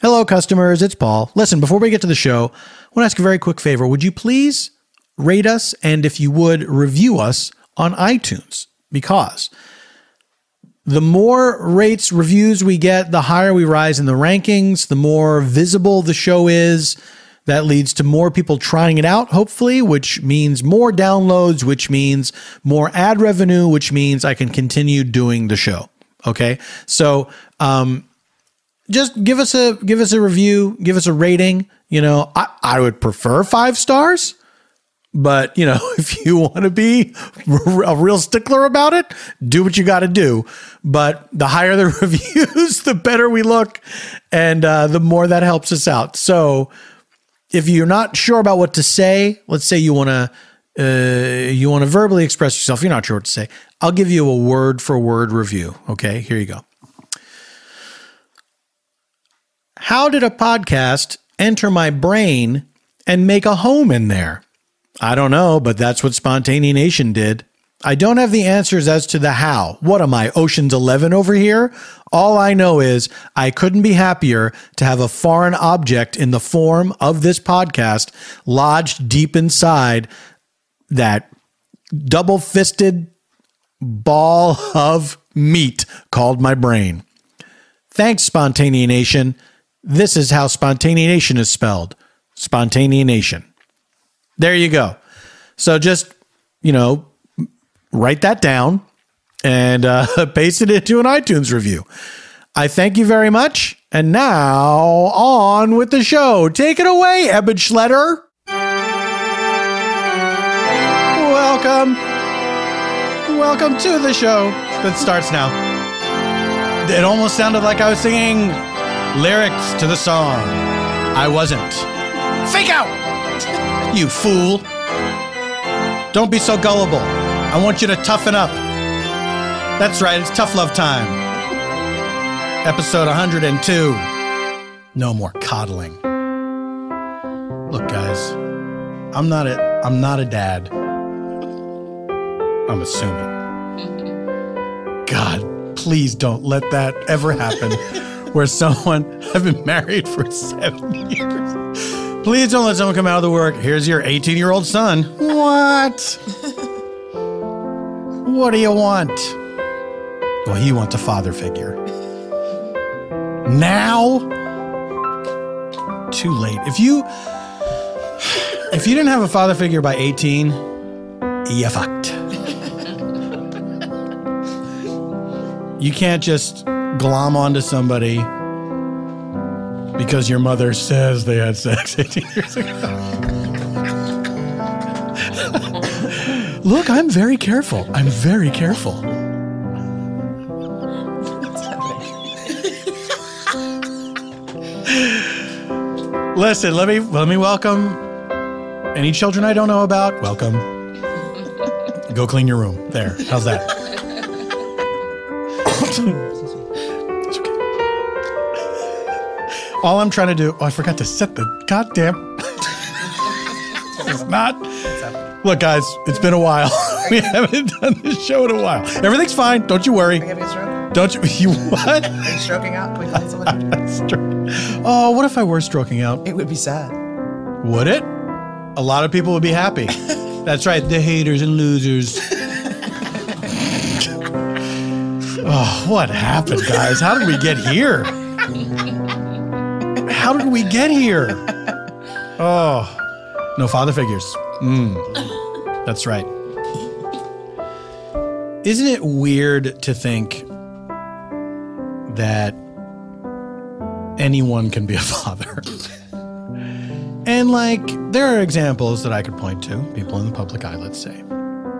Hello, customers. It's Paul. Listen, before we get to the show, I want to ask a very quick favor. Would you please rate us and, if you would, review us on iTunes? Because the more rates, reviews we get, the higher we rise in the rankings, the more visible the show is. That leads to more people trying it out, hopefully, which means more downloads, which means more ad revenue, which means I can continue doing the show. Okay? So, just give us a review, give us a rating. You know, I would prefer 5 stars, but you know, if you want to be a real stickler about it, do what you got to do. But the higher the reviews, the better we look, and the more that helps us out. So if you're not sure about what to say, let's say you want to verbally express yourself, you're not sure what to say, I'll give you a word for word review. Okay, here you go. How did a podcast enter my brain and make a home in there? I don't know, but that's what Spontaneanation did. I don't have the answers as to the how. What am I, Ocean's 11 over here? All I know is I couldn't be happier to have a foreign object in the form of this podcast lodged deep inside that double-fisted ball of meat called my brain. Thanks, Spontaneanation. This is how Spontaneanation is spelled. Spontaneanation. There you go. So just, you know, write that down and paste it into an iTunes review. I thank you very much. And now on with the show. Take it away, Eban Schletter. Welcome to the show that starts now. It almost sounded like I was singing lyrics to the song. I wasn't. Fake out! You fool. Don't be so gullible. I want you to toughen up. That's right, it's tough love time. Episode 102. No more coddling. Look, guys, I'm not a dad. I'm assuming. God, please don't let that ever happen. Where someone, I've been married for 7 years. Please don't let someone come out of the work. Here's your 18-year-old son. What? What do you want? Well, he wants a father figure. Now? Too late. If you didn't have a father figure by 18, you fucked. You can't just glom onto somebody because your mother says they had sex 18 years ago. Look, I'm very careful. I'm very careful. Listen, let me welcome any children I don't know about. Welcome. Go clean your room. There. How's that? It's okay. All I'm trying to do... Oh, I forgot to set the goddamn... It's not... Look, guys, it's been a while. We haven't done this show in a while. Everything's fine. Don't you worry. Are you having a stroke? Don't you... You what? Are you stroking out? Can we find someone? Oh, what if I were stroking out? It would be sad. Would it? A lot of people would be happy. That's right. The haters and losers. Oh, what happened, guys? How did we get here? How did we get here? Oh, no father figures. That's right. Isn't it weird to think that anyone can be a father? And like, there are examples that I could point to. People in the public eye, let's say.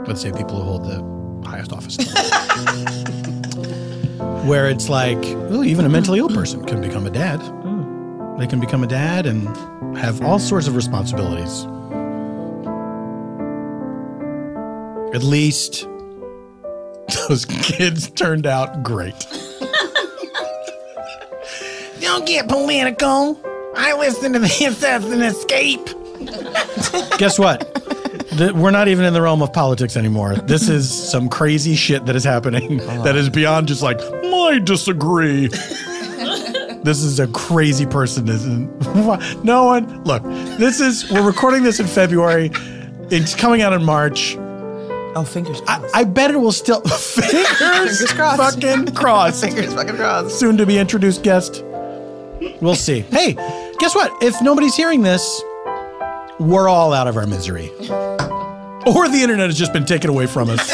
Let's say people who hold the highest office. Where it's like, well, even a mentally ill person can become a dad. They can become a dad and have all sorts of responsibilities. At least those kids turned out great. Don't get political. I listen to this as an escape. Guess what? We're not even in the realm of politics anymore. This is some crazy shit that is happening that is beyond just like, I disagree. This is a crazy person, isn't no one. Look, we're recording this in February. It's coming out in March. Oh, fingers crossed. I bet it will still. Fingers crossed. Fucking crossed. Fingers fucking crossed. Soon to be introduced guest. We'll see. Hey, guess what? If nobody's hearing this, we're all out of our misery. Or the internet has just been taken away from us.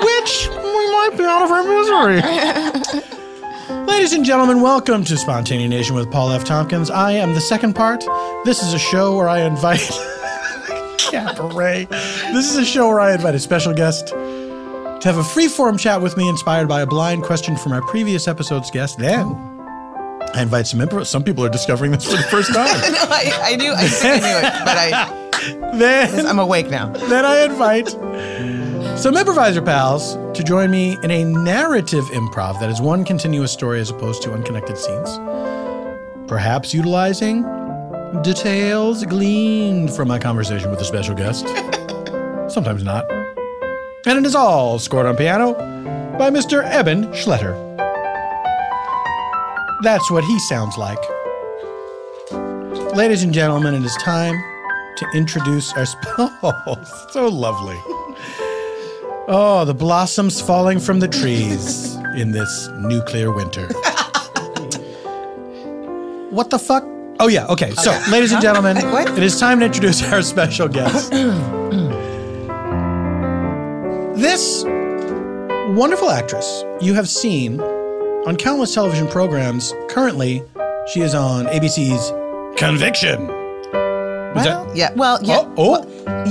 Which we might be out of our misery. Ladies and gentlemen, welcome to Spontaneanation with Paul F. Tompkins. I am the second part. This is a show where I invite... Cabaret. This is a show where I invite a special guest to have a free-form chat with me inspired by a blind question from our previous episode's guest. Then I invite some people are discovering this for the first time. No, I knew it, but I'm awake now. Then I invite some improviser pals to join me in a narrative improv that is one continuous story as opposed to unconnected scenes. Perhaps utilizing details gleaned from my conversation with a special guest. Sometimes not. And it is all scored on piano by Mr. Eban Schletter. That's what he sounds like. Ladies and gentlemen, it is time to introduce our... Oh, so lovely. Oh, the blossoms falling from the trees in this nuclear winter. What the fuck? Oh, yeah. Okay. So, ladies and gentlemen, it is time to introduce our special guest. This wonderful actress you have seen on countless television programs. Currently, she is on ABC's Conviction.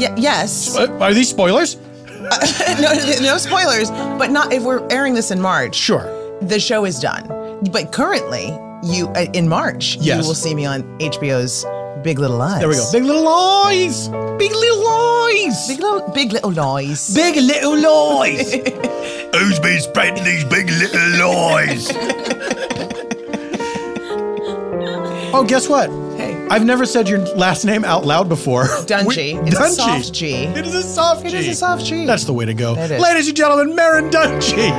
Yes. Are these spoilers? No spoilers, but not if we're airing this in March. Sure. The show is done. But currently, in March, yes, you will see me on HBO's Big Little Lies. There we go. Big Little Lies. Big Little Lies. Big Little Lies. Big Little Lies. Who's been spreading these big little lies? Oh, guess what? Hey. I've never said your last name out loud before. Dungey. It's a soft G. It is a soft G. It is a soft G. That's the way to go. It is. Ladies and gentlemen, Merrin Dungey.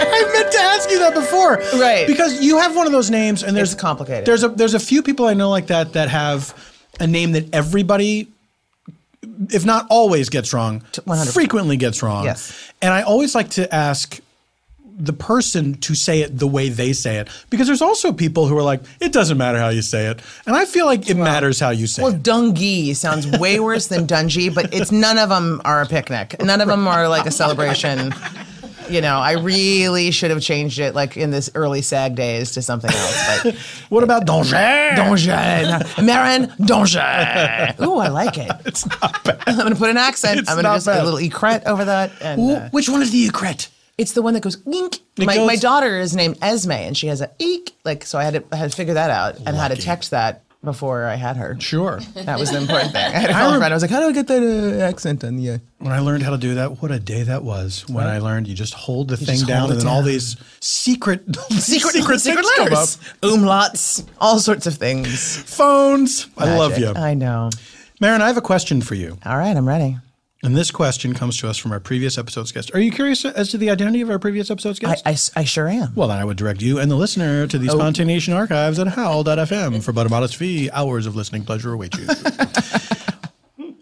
I meant to ask you that before. Right. Because you have one of those names, and it's complicated. There's a few people I know like that have a name that everybody, if not always gets wrong, 100%. Frequently gets wrong. Yes. And I always like to ask the person to say it the way they say it. Because there's also people who are like, it doesn't matter how you say it. And I feel like it matters how you say it. Dungey sounds way worse than Dungey, but none of them are a picnic. None of them are like a celebration. You know, I really should have changed it like in this early SAG days to something else. But what about Dungey? Merrin Dungey. Ooh, I like it. It's not bad. I'm going to put an accent. It's I'm going to not just bad. a little ecret over that. And, which one is the ecret? It's the one that goes eek. My daughter is named Esme, and she has a eek. So I had to figure that out and how to text that before I had her. Sure. That was the important thing. I had a call a friend. I was like, how do I get that accent on the... When I learned how to do that, what a day that was. When I learned you just hold the thing down and then all these secret things letters. come up. Umlauts, all sorts of things. Phones. Magic. I love you. I know. Merrin, I have a question for you. All right, I'm ready. And this question comes to us from our previous episode's guest. Are you curious as to the identity of our previous episode's guest? I sure am. Well, then I would direct you and the listener to the Spontaneation archives at howl.fm for but a modest fee. Hours of listening pleasure await you.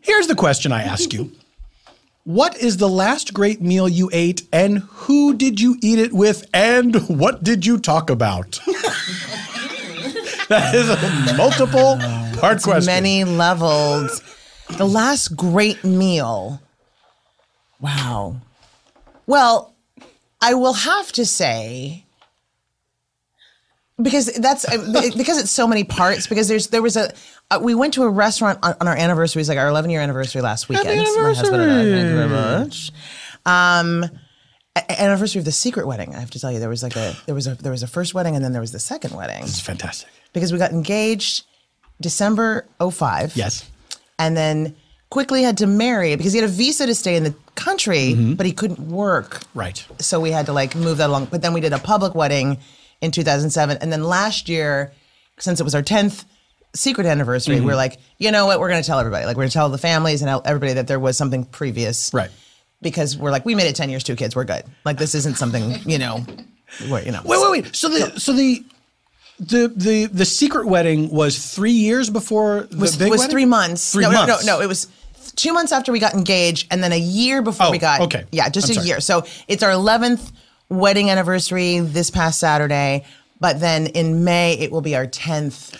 Here's the question I ask you. What is the last great meal you ate, and who did you eat it with, and what did you talk about? That is a multiple-part question. Many levels. The last great meal. Wow. Well, I will have to say, because it's so many parts. Because we went to a restaurant on our anniversary. It was like our 11-year anniversary last weekend. Happy anniversary. My husband and I. Thank you very much. Anniversary of the secret wedding. I have to tell you, there was a first wedding and then there was the second wedding. This is fantastic. Because we got engaged December 2005. Yes. And then quickly had to marry because he had a visa to stay in the country, but he couldn't work. Right. So we had to move that along. But then we did a public wedding in 2007. And then last year, since it was our 10th secret anniversary, we're like, you know what? We're going to tell everybody. We're going to tell the families and everybody that there was something previous. Right. Because we're like, we made it 10 years, 2 kids. We're good. This isn't something, Wait. Wait. So the secret wedding was 3 years before the big wedding? 3 months. 3 months. No. It was 2 months after we got engaged, and then a year before we got. Okay. Yeah, just I'm a sorry. year. So it's our 11th wedding anniversary this past Saturday, but then in May it will be our 10th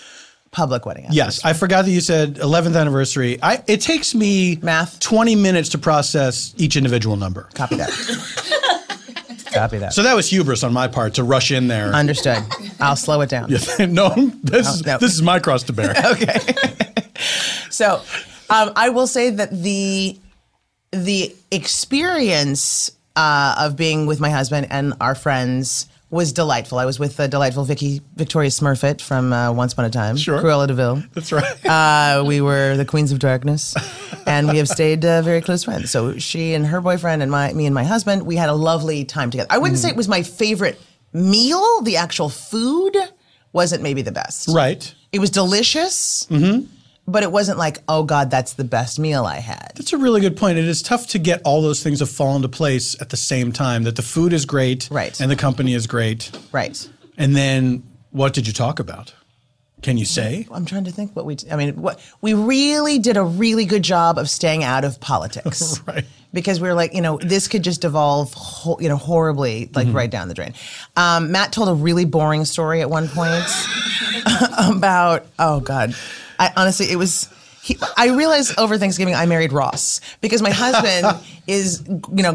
public wedding anniversary. Yes, I forgot that you said 11th anniversary. It takes me Math. 20 minutes to process each individual number. Copy that. Copy that. So that was hubris on my part to rush in there. Understood. I'll slow it down. No, this is my cross to bear. Okay. So I will say that the experience of being with my husband and our friends was delightful. I was with the delightful Victoria Smurfett from Once Upon a Time. Sure. Cruella de Vil. That's right. We were the Queens of Darkness, and we have stayed very close friends. So she and her boyfriend and me and my husband, we had a lovely time together. I wouldn't say it was my favorite meal. The actual food wasn't maybe the best. Right. It was delicious, but it wasn't like, oh God, that's the best meal I had. That's a really good point. It is tough to get all those things to fall into place at the same time, that the food is great, Right. and the company is great. Right. And then what did you talk about? Can you say? I'm trying to think what we really did a really good job of staying out of politics. Right. Because we were like, this could just devolve, horribly, like right down the drain. Matt told a really boring story at one point about, oh God, it was. I realized over Thanksgiving I married Ross because my husband is,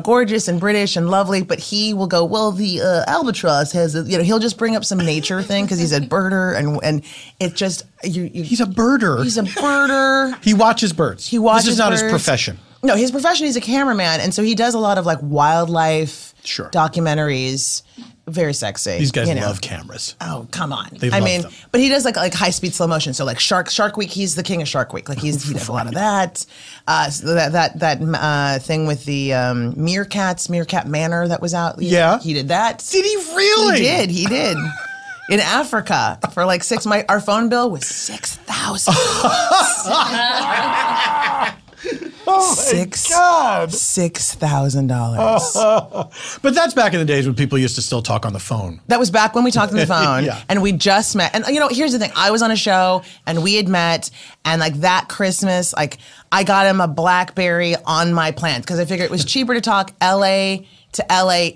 gorgeous and British and lovely, but he will go, well, the albatross has, he'll just bring up some nature thing because he's a birder and it just He's a birder. He's a birder. He watches birds. He watches This is not birds. his profession. No, his profession, he's a cameraman, and so he does a lot of like wildlife documentaries. Very sexy. These guys love cameras. Oh, come on. They love them. But he does like high speed slow motion. So like Shark Week, he's the king of Shark Week. Like he does a lot of that. So that thing with the Meerkat Manor that was out. Yeah. He did that. Did he really? He did. In Africa for like our phone bill was $6,000. Oh my God. $6,000. But that's back in the days when people used to still talk on the phone. That was back when we talked on the phone. Yeah. And we just met. And here's the thing. I was on a show and we had met, and like that Christmas, like I got him a BlackBerry on my plan because I figured it was cheaper to talk LA to LA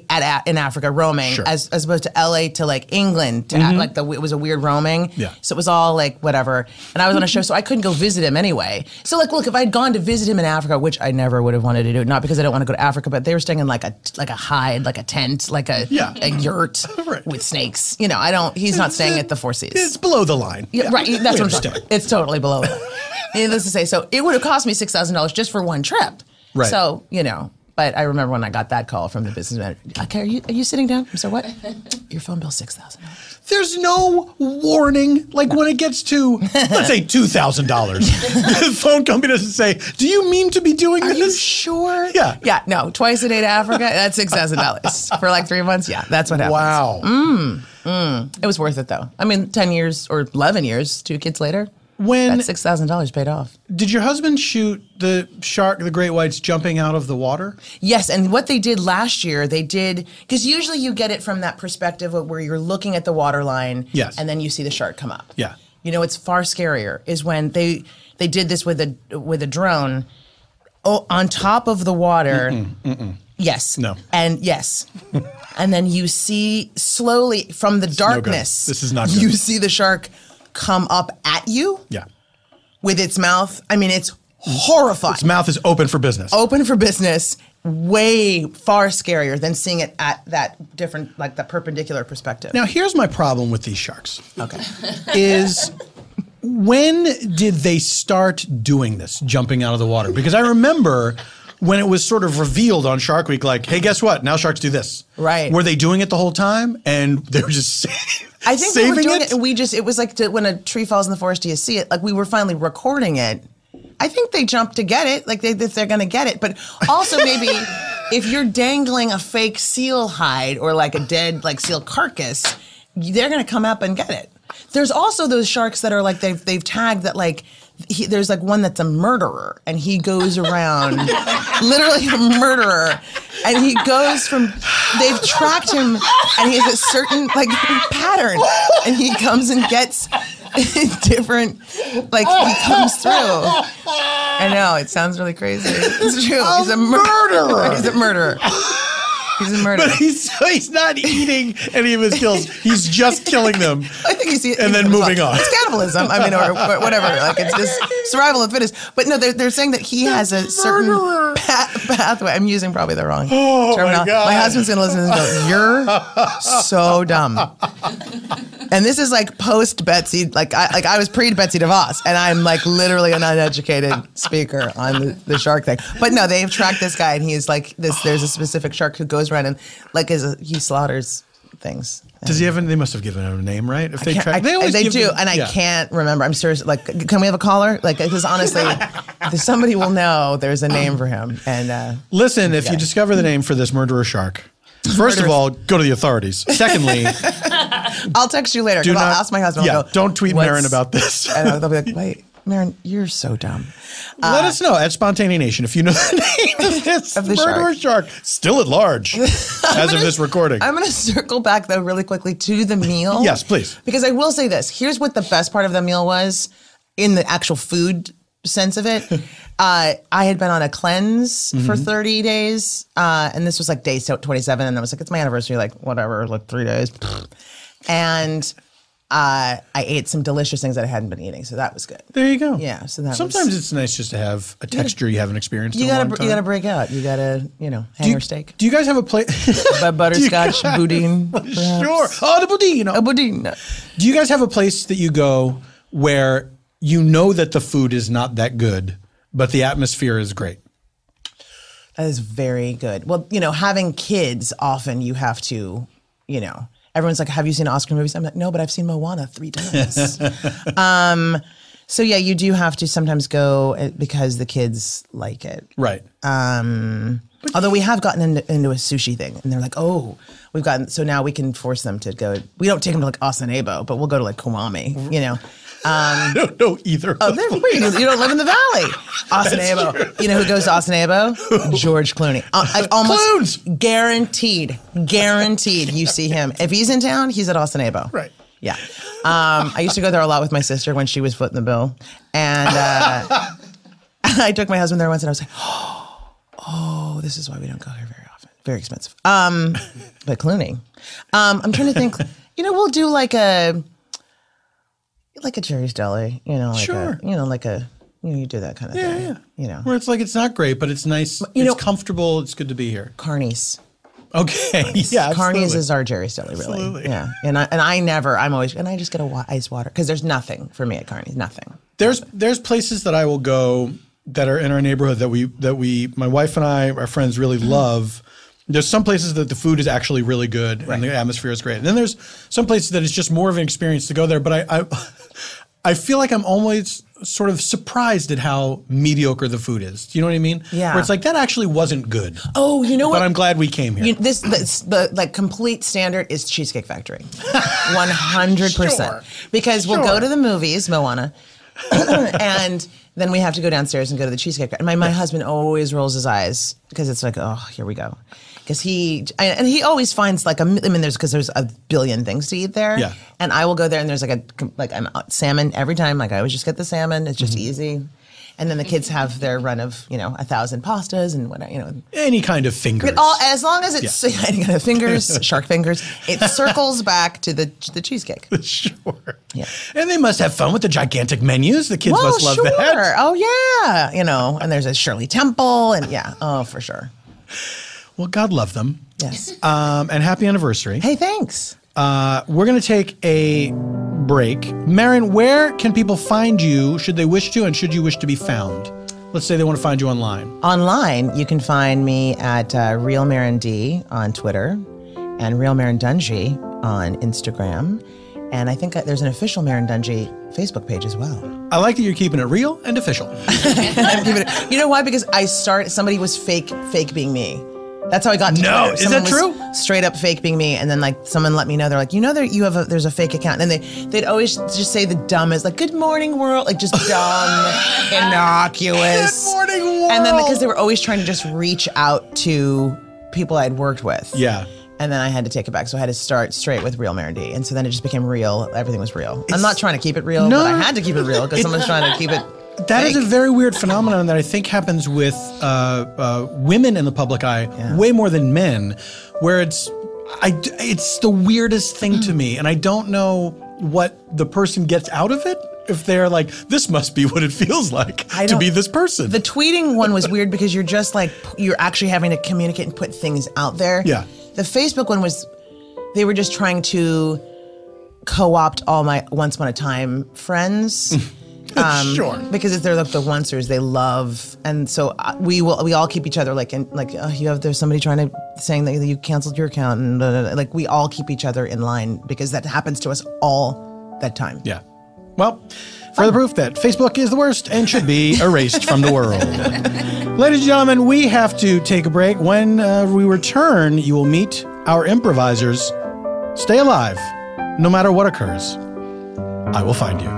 in Africa roaming as opposed to LA to like England to it was a weird roaming. Yeah. So it was all like whatever. And I was on a show, so I couldn't go visit him anyway. So like, look, if I'd gone to visit him in Africa, which I never would have wanted to do, not because I don't want to go to Africa, but they were staying in like a hide, like a tent, like a yurt with snakes. He's not staying at the Four Seas. It's below the line. Yeah, right. That's what I'm saying. It's totally below the line. Needless to say, so it would have cost me $6,000 just for one trip. Right. So, but I remember when I got that call from the business manager. Okay, are you sitting down? I'm sorry, what? Your phone bill's $6,000. There's no warning. Like when it gets to, let's say $2,000, the phone company doesn't say, do you mean to be doing this? Are you sure? Yeah. Yeah, no, twice a day to Africa, that's $6,000. For like 3 months, yeah, that's what happens. Wow. It was worth it though. 10 years or 11 years, 2 kids later. When that $6,000 paid off. Did your husband shoot the great whites jumping out of the water? Yes, and what they did last year, because usually you get it from that perspective of where you're looking at the water line, and then you see the shark come up. Yeah. It's far scarier is when they did this with a drone on top of the water. Yes. No. And yes. And then you see slowly from the darkness. No, this is not good. You see the shark come up at you with its mouth. It's horrifying. Its mouth is open for business. Open for business, way far scarier than seeing it at that different, like the perpendicular perspective. Now, here's my problem with these sharks. Okay. Is when did they start doing this, jumping out of the water? Because I remember when it was sort of revealed on Shark Week, like, hey, guess what? Now sharks do this. Right. Were they doing it the whole time? And they were just I think saving we were doing it? it, and it was like when a tree falls in the forest, do you see it? Like we were finally recording it. I think they jumped to get it, like if they're going to get it. But also maybe if you're dangling a fake seal hide or like a dead like seal carcass, they're going to come up and get it. There's also those sharks that are like they've tagged that like there's like one that's a murderer and he goes around literally a murderer And he goes from, they've tracked him, and he has a certain like pattern, and he comes and gets different, like he comes through. I know, it sounds really crazy. It's true. He's a murderer. He's a murderer. He's a murderer. But he's not eating any of his kills. He's just killing them. I think he's and then moving on. It's cannibalism. I mean, or whatever. Like it's just survival of the fittest. But no, they're saying that he has a certain pathway. I'm using probably the wrong terminology. My husband's gonna listen to this and go, "You're so dumb." And this is like post Betsy, like I was pre Betsy DeVos, and I'm like literally an uneducated speaker on the shark thing. But no, they've tracked this guy, and he's like this. There's a specific shark who goes around and like he slaughters things. Does he have? They must have given him a name, right? If they track, they do, and I can't remember. I'm serious. Like, can we have a caller? Like, because honestly, if somebody will know, there's a name for him. And listen, if you discover the name for this murderer shark. First of all, go to the authorities. Secondly, I'll text you later. I'll ask my husband. Yeah, I'll go, don't tweet Merrin about this. And they'll be like, wait, Merrin, you're so dumb. Let us know at SpontaneANation if you know the name of this murderer shark. Still at large as of this recording. I'm going to circle back, though, really quickly to the meal. Yes, please. Because I will say this. Here's what the best part of the meal was in the actual food sense of it. I had been on a cleanse for 30 days, and this was like day 27, and I was like, it's my anniversary, like whatever, like 3 days. And I ate some delicious things that I hadn't been eating, so that was good. There you go. Yeah, so that sometimes it's nice just to have a texture you haven't experienced in a long time. You gotta break out. You gotta, hanger steak. Do you guys have a plate? Butterscotch boudin, perhaps? Sure. Oh, the boudin. A boudin. Do you guys have a place that you go where you know that the food is not that good, but the atmosphere is great? That is very good. Well, having kids, often you have to, everyone's like, have you seen Oscar movies? I'm like, no, but I've seen Moana 3 times. So yeah, you do have to sometimes go because the kids like it. Right. Although we have gotten into a sushi thing, and they're like, oh, so now we can force them to go. We don't take them to like Asanebo, but we'll go to like Kumami, I don't know either. You don't live in the valley. Asanebo. You know who goes to Asanebo? George Clooney. I almost guaranteed you see him. If he's in town, he's at Asanebo. Right. Yeah. I used to go there a lot with my sister when she was footing the bill. And I took my husband there once, and I was like, oh, this is why we don't go here very often. Very expensive. But Clooney. I'm trying to think, we'll do like a Jerry's Deli, sure. You do that kind of thing. Yeah. Where it's like, it's not great, but it's nice. It's comfortable. It's good to be here. Carney's. Okay. Yeah. Carney's is our Jerry's Deli, really. Absolutely. Yeah. And I just get a ice water because there's nothing for me at Carney's. Nothing. There's places that I will go that are in our neighborhood that we my wife and I, our friends, really love. There's some places that the food is actually really good and the atmosphere is great. And then there's some places that it's just more of an experience to go there. But I feel like I'm always sort of surprised at how mediocre the food is. Do you know what I mean? Yeah. Where it's like, that actually wasn't good. Oh, you know what? But I'm glad we came here. The complete standard is Cheesecake Factory. 100%. Sure. Because we'll go to the movies, Moana, and then we have to go downstairs and go to the Cheesecake Factory. And my husband always rolls his eyes because it's like, oh, here we go. Because he always finds like there's a billion things to eat there. Yeah. And I will go there and there's I'm salmon every time. Like I always just get the salmon. It's just easy. And then the kids have their run of 1,000 pastas and whatever any kind of fingers. As long as it's any kind of fingers, shark fingers, it circles back to the cheesecake. Sure. Yeah. And they must have fun with the gigantic menus. The kids must love that. Oh yeah. And there's a Shirley Temple and for sure. Well, God love them. Yes. And happy anniversary. Hey, thanks. We're going to take a break. Merrin, where can people find you, should they wish to, and should you wish to be found? Let's say they want to find you online. Online, you can find me at Real Merrin D on Twitter and Real Merrin Dungey on Instagram. And I think there's an official Merrin Dungey Facebook page as well. I like that you're keeping it real and official. You know why? Because somebody was fake being me. That's how I got to Twitter. Is that true? Straight up fake being me, and then like someone let me know. They're like, that there's a fake account, and they'd always just say the dumbest, like "Good morning world," like just dumb, innocuous. Good morning world. And then because they were always trying to just reach out to people I'd worked with. Yeah. And then I had to take it back. So I had to start straight with real Merrin D. And so then it just became real. Everything was real. I'm not trying to keep it real, but I had to keep it real because someone's trying to keep it That fake. is a very weird phenomenon that I think happens with women in the public eye way more than men, where it's the weirdest thing to me. And I don't know what the person gets out of it. If they're like, this must be what it feels like to be this person. The tweeting one was weird because you're just like, you're actually having to communicate and put things out there. Yeah. The Facebook one was, they were just trying to co-opt all my Once Upon a Time friends. Sure. Because they're like the oncers they love. And so we all keep each other there's somebody saying that you canceled your account. And like we all keep each other in line because that happens to us all that time. Yeah. Well, further proof that Facebook is the worst and should be erased from the world. Ladies and gentlemen, we have to take a break. When we return, you will meet our improvisers. Stay alive, no matter what occurs. I will find you.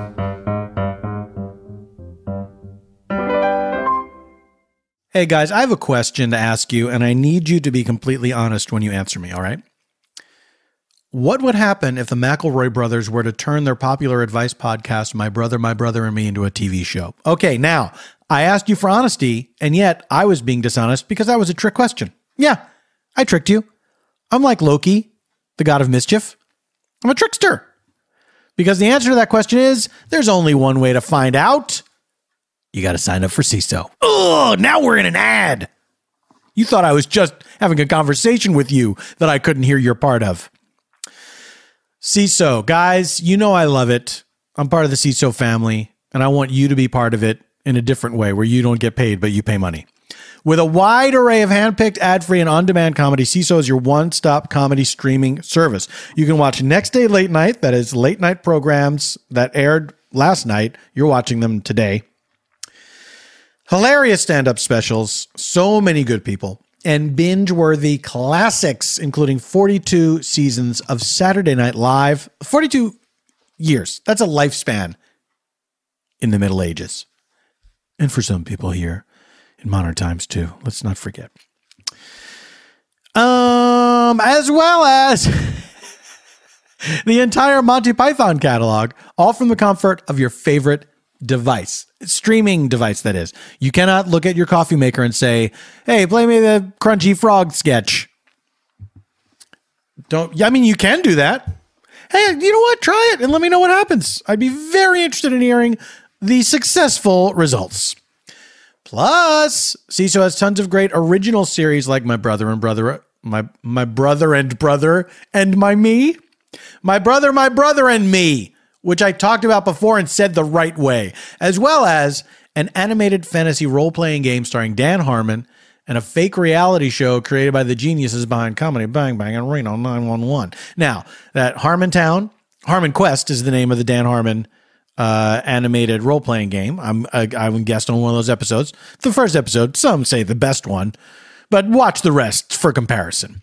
Hey guys, I have a question to ask you, and I need you to be completely honest when you answer me, all right? What would happen if the McElroy brothers were to turn their popular advice podcast, My Brother, and Me, into a TV show? Okay, now, I asked you for honesty, and yet I was being dishonest because that was a trick question. Yeah, I tricked you. I'm like Loki, the god of mischief. I'm a trickster. Because the answer to that question is, there's only one way to find out. You got to sign up for CISO. Oh, now we're in an ad. You thought I was just having a conversation with you that I couldn't hear your part of. CISO, guys, you know I love it. I'm part of the CISO family, and I want you to be part of it in a different way where you don't get paid, but you pay money. With a wide array of handpicked, ad-free, and on-demand comedy, CISO is your one-stop comedy streaming service. You can watch Next Day Late Night, that is late-night programs that aired last night. You're watching them today. Hilarious stand-up specials, so many good people, and binge-worthy classics, including 42 seasons of Saturday Night Live. 42 years. That's a lifespan in the Middle Ages. And for some people here in modern times, too. Let's not forget. As well as the entire Monty Python catalog, all from the comfort of your favorite device. Streaming device, that is. You cannot look at your coffee maker and say, hey, play me the Crunchy Frog sketch. You can do that. Hey, you know what? Try it and let me know what happens. I'd be very interested in hearing the successful results. Plus, CISO has tons of great original series like My Brother and Brother and My Me. My Brother and Me, which I talked about before and said the right way, as well as an animated fantasy role-playing game starring Dan Harmon and a fake reality show created by the geniuses behind Comedy Bang Bang and Reno 911. Now, that Harmon Quest is the name of the Dan Harmon animated role-playing game. I'm a guest on one of those episodes. The first episode, some say the best one, but watch the rest for comparison.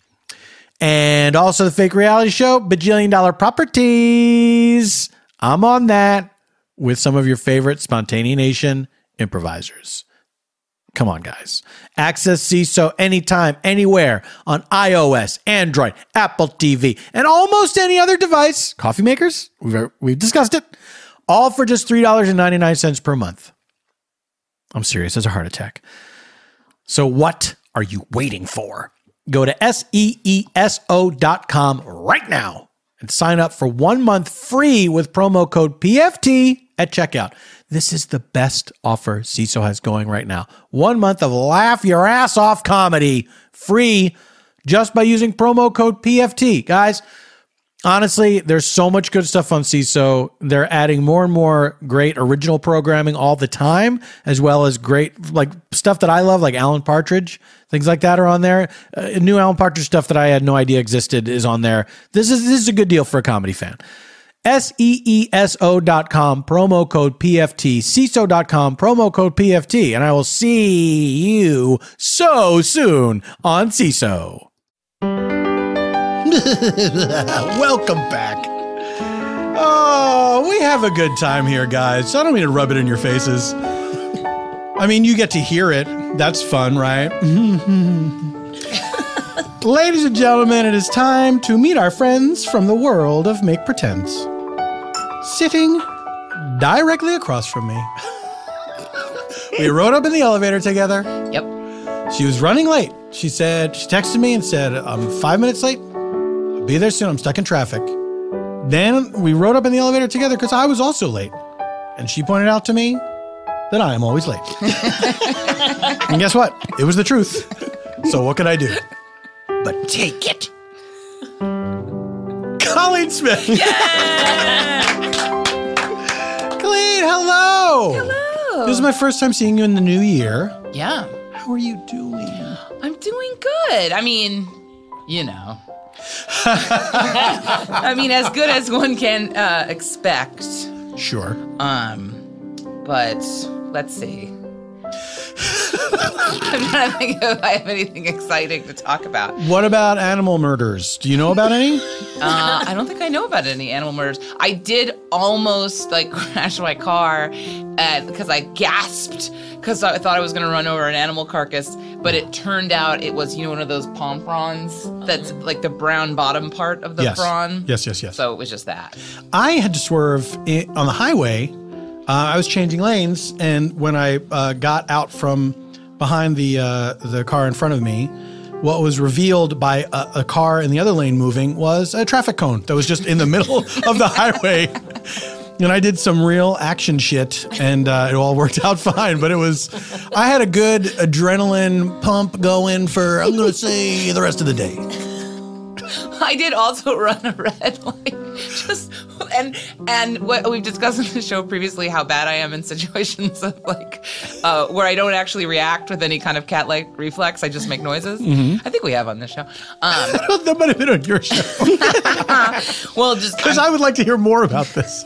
And also the fake reality show, Bajillion Dollar Properties. I'm on that with some of your favorite SPONTANEANATION improvisers. Come on, guys. Access CISO anytime, anywhere on iOS, Android, Apple TV, and almost any other device. Coffee makers, we've discussed it. All for just $3.99 per month. I'm serious, it's a heart attack. So what are you waiting for? Go to SEESO.com right now and sign up for 1 month free with promo code PFT at checkout. This is the best offer CISO has going right now. 1 month of laugh your ass off comedy free just by using promo code PFT. Guys, honestly, there's so much good stuff on CISO. They're adding more and more great original programming all the time, as well as great like stuff that I love, like Alan Partridge. Things like that are on there. New Alan Partridge stuff that I had no idea existed is on there. This is a good deal for a comedy fan. SEESO.com, promo code PFT, CISO.com, promo code PFT, and I will see you so soon on CISO. Welcome back. Oh, we have a good time here, guys. I don't mean to rub it in your faces. I mean, you get to hear it. That's fun, right? Ladies and gentlemen, it is time to meet our friends from the world of Make Pretends. Sitting directly across from me, we rode up in the elevator together. Yep. She was running late. She texted me and said, I'm 5 minutes late. I'll be there soon. I'm stuck in traffic. Then we rode up in the elevator together because I was also late. And she pointed out to me that I am always late. And guess what? It was the truth. So what could I do? But take it. Colleen Smith. Yeah! Colleen, hello. Hello. This is my first time seeing you in the new year. Yeah. How are you doing? I'm doing good. I mean, you know. I mean, as good as one can expect. Sure. But let's see. I'm trying to think if I have anything exciting to talk about. What about animal murders? Do you know about any? I don't think I know about any animal murders. I did almost crash my car because I gasped because I thought I was going to run over an animal carcass, but it turned out it was, one of those palm fronds that's like the brown bottom part of the prawn. Yes. So it was just that. I had to swerve on the highway. I was changing lanes, and when I got out from behind the car in front of me, what was revealed by a car in the other lane moving was a traffic cone that was just in the middle of the highway. And I did some real action shit, and it all worked out fine. But I had a good adrenaline pump going for, I'm going to say, the rest of the day. I did also run a red light. And what we've discussed on the show previously, how bad I am in situations of where I don't actually react with any kind of cat-like reflex. I just make noises. Mm-hmm. I think we have on this show. That might have been on your show. Well, just because I would like to hear more about this.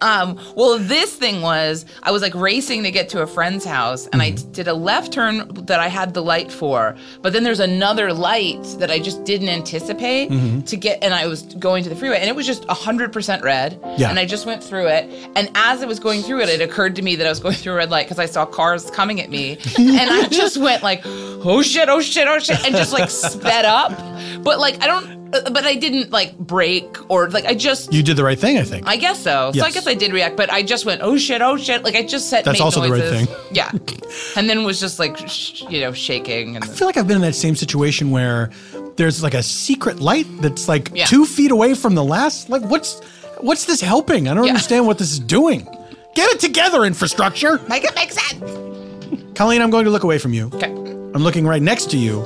Well, this thing was, I was racing to get to a friend's house, and I did a left turn that I had the light for, but then there's another light that I just didn't anticipate to get, and I was going to the freeway, and it was just 100% red, and I just went through it, and as I was going through it, it occurred to me that I was going through a red light because I saw cars coming at me, and I just went oh shit, and just sped up, but I didn't brake or I just... You did the right thing, I think. I guess so. Yes. So I guess I did react, but I just went, oh shit. I just made also noises. The right thing. Yeah. And then was just shaking. And I feel like I've been in that same situation where there's a secret light that's 2 feet away from the last. What's this helping? I don't understand what this is doing. Get it together, infrastructure. Make it make sense. Colleen, I'm going to look away from you. Okay. I'm looking right next to you.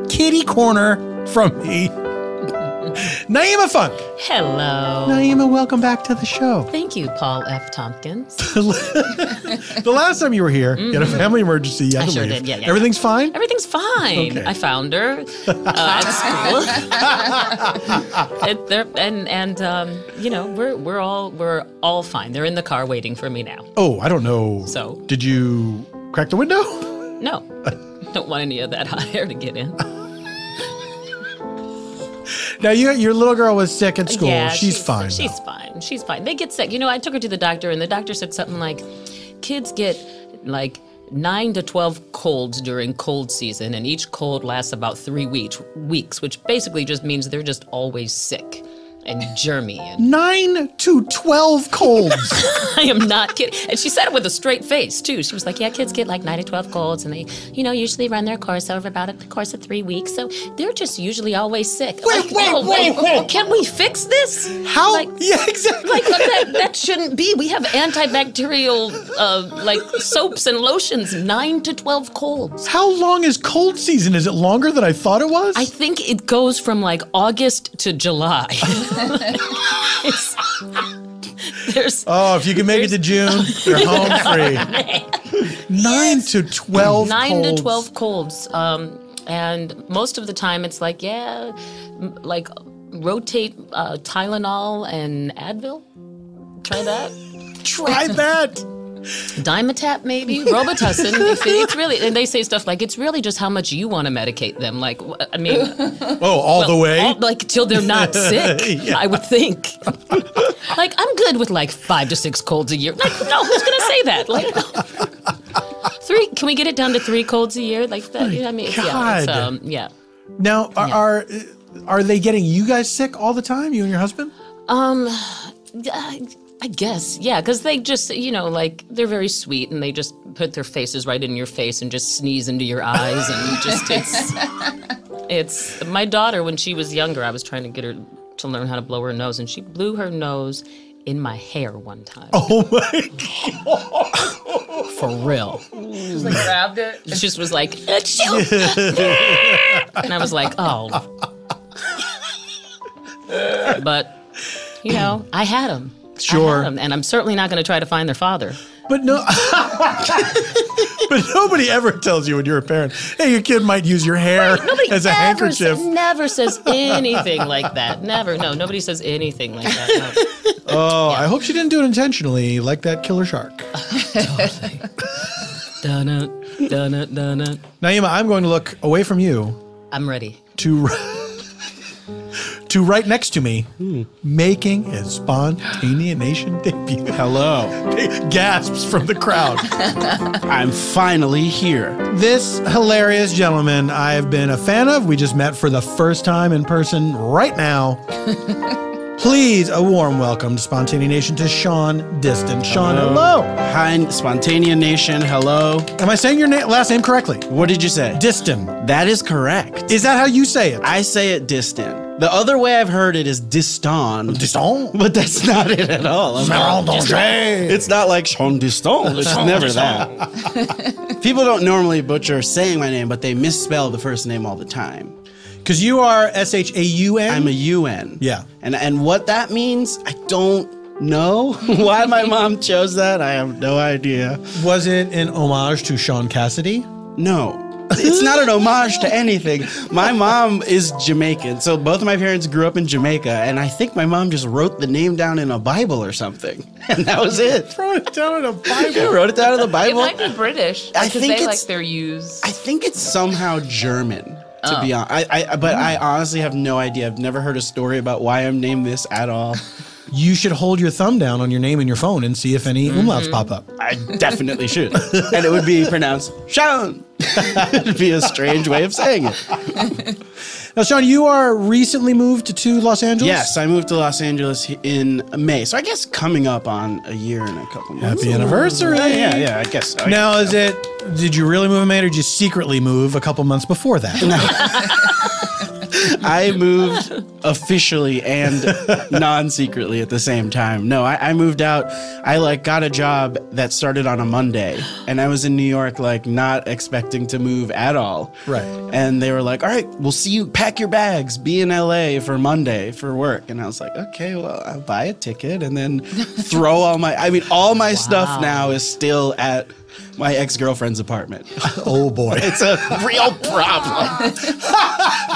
Kitty corner from me. Nyima Funk. Hello. Nyima, welcome back to the show. Thank you, Paul F. Tompkins. The last time you were here, you had a family emergency. You had to sure leave. did. Yeah. Everything's fine? Everything's fine. Okay. I found her at school. We're all fine. They're in the car waiting for me now. Oh, I don't know. So, did you crack the window? No. I don't want any of that hot air to get in. Now, your little girl was sick at school. Yeah, she's fine. She's fine. They get sick. I took her to the doctor, and the doctor said something like, kids get 9 to 12 colds during cold season, and each cold lasts about 3 weeks, which basically just means they're just always sick and germy. 9 to 12 colds. I am not kidding. And she said it with a straight face, too. She was like, yeah, kids get 9 to 12 colds, and they, usually run their course over about the course of 3 weeks. So they're just usually always sick. Wait. Can we fix this? How? Yeah, exactly. That shouldn't be. We have antibacterial, soaps and lotions. 9 to 12 colds. How long is cold season? Is it longer than I thought it was? I think it goes from August to July. If you can make it to June, you're home free. 9 to 12 9 colds. to 12 colds. And most of the time it's rotate Tylenol and Advil. Try that. Try that. Dimetap, maybe Robitussin. It's really, and they say stuff it's really just how much you want to medicate them. The way, till they're not sick. Yeah. I would think. I'm good with 5 to 6 colds a year. No, who's gonna say that? 3. Can we get it down to 3 colds a year? That. God. Yeah. Now, are they getting you guys sick all the time, you and your husband? I guess, yeah, because they just, like, they're very sweet, and they just put their faces right in your face and just sneeze into your eyes, and just, it's, my daughter, when she was younger, I was trying to get her to learn how to blow her nose, and she blew her nose in my hair one time. Oh, my God. For real. She just like grabbed it. She just was like, achoo! And I was like, oh. But, I had them. Sure. And I'm certainly not going to try to find their father. But no, but nobody ever tells you when you're a parent, hey, your kid might use your hair as a handkerchief. Never says anything like that. Never. No, nobody says anything like that. No. Oh, yeah. I hope she didn't do it intentionally, like that killer shark. Totally. Dun-it, dun-it, dun-it. Nyima, I'm going to look away from you. I'm ready. To right next to me, making his Spontaneanation debut. Hello. Gasps from the crowd. I'm finally here. This hilarious gentleman I've been a fan of. We just met for the first time in person right now. Please, a warm welcome to Spontaneanation to Shaun Diston. Shaun, hello. Hi, Spontaneanation. Hello. Am I saying your last name correctly? What did you say? Diston. That is correct. Is that how you say it? I say it Diston. The other way I've heard it is Diston. Diston? But that's not it at all. It's not like Shaun Diston. It's never that. People don't normally butcher saying my name, but they misspell the first name all the time. Because you are S-H-A-U-N? I'm a UN. Yeah. And what that means, I don't know. Why my mom chose that, I have no idea. Was it an homage to Sean Cassidy? No. It's not an homage to anything. My mom is Jamaican, so both of my parents grew up in Jamaica, and I think my mom just wrote the name down in a Bible or something, and that was it. Wrote it down in a Bible? Yeah, wrote it down in the It Bible. might be British. I Because think they it's- like their use. I think it's somehow German, to be honest. But I honestly have no idea. I've never heard a story about why I'm named this at all. You should hold your thumb down on your name in your phone and see if any umlauts pop up. I definitely should. And it would be pronounced Shaun. It'd be a strange way of saying it. Now, Shaun, you are recently moved to Los Angeles? Yes, I moved to Los Angeles in May. So I guess coming up on a year and a couple months. Happy anniversary. Yeah, I guess so. Now, did you really move in May or did you secretly move a couple months before that? I moved officially and non-secretly at the same time. No, I moved out. I got a job that started on a Monday, and I was in New York, not expecting to move at all. Right. And they were like, all right, we'll see you, pack your bags, be in LA for Monday for work. And I was like, okay, well, I'll buy a ticket and then throw all my stuff now is still at my ex-girlfriend's apartment. Oh, boy. It's a real problem.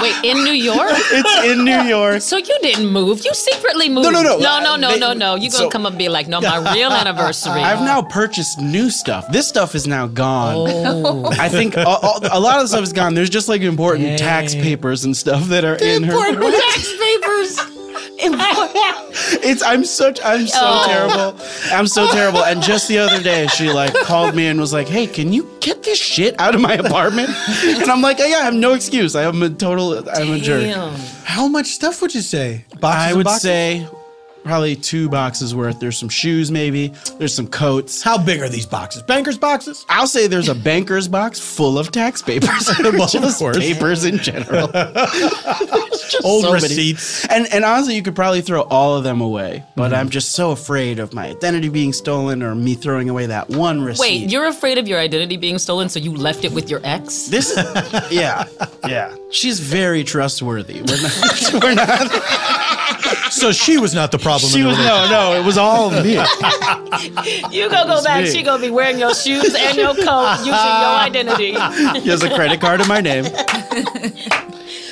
Wait, in New York? It's in New York. So you didn't move. You secretly moved. No. No. They- You're going to come up and be like, no, my real anniversary. I've now purchased new stuff. This stuff is now gone. Oh. I think a lot of the stuff is gone. There's just important tax papers and stuff that are in her. Important tax papers. I'm so terrible. I'm so terrible. And just the other day, she called me and was like, "Hey, can you get this shit out of my apartment?" And I'm like, "Oh, yeah, I have no excuse. I'm a jerk." Damn. How much stuff would you say? Boxes I and would boxes? say probably 2 boxes worth. There's some shoes, maybe. There's some coats. How big are these boxes? Banker's boxes? I'll say there's a banker's box full of tax papers. Well, Just of course. papers in general. Old so many. receipts. And honestly, you could probably throw all of them away. But I'm just so afraid of my identity being stolen or me throwing away that one receipt. Wait, you're afraid of your identity being stolen, so you left it with your ex? This is, yeah. She's very trustworthy. We're not. So she was not the problem. She in the was, relationship. no, it was all me. You gonna go back, me. she gonna be wearing your shoes and your coat, using your identity. He has a credit card in my name.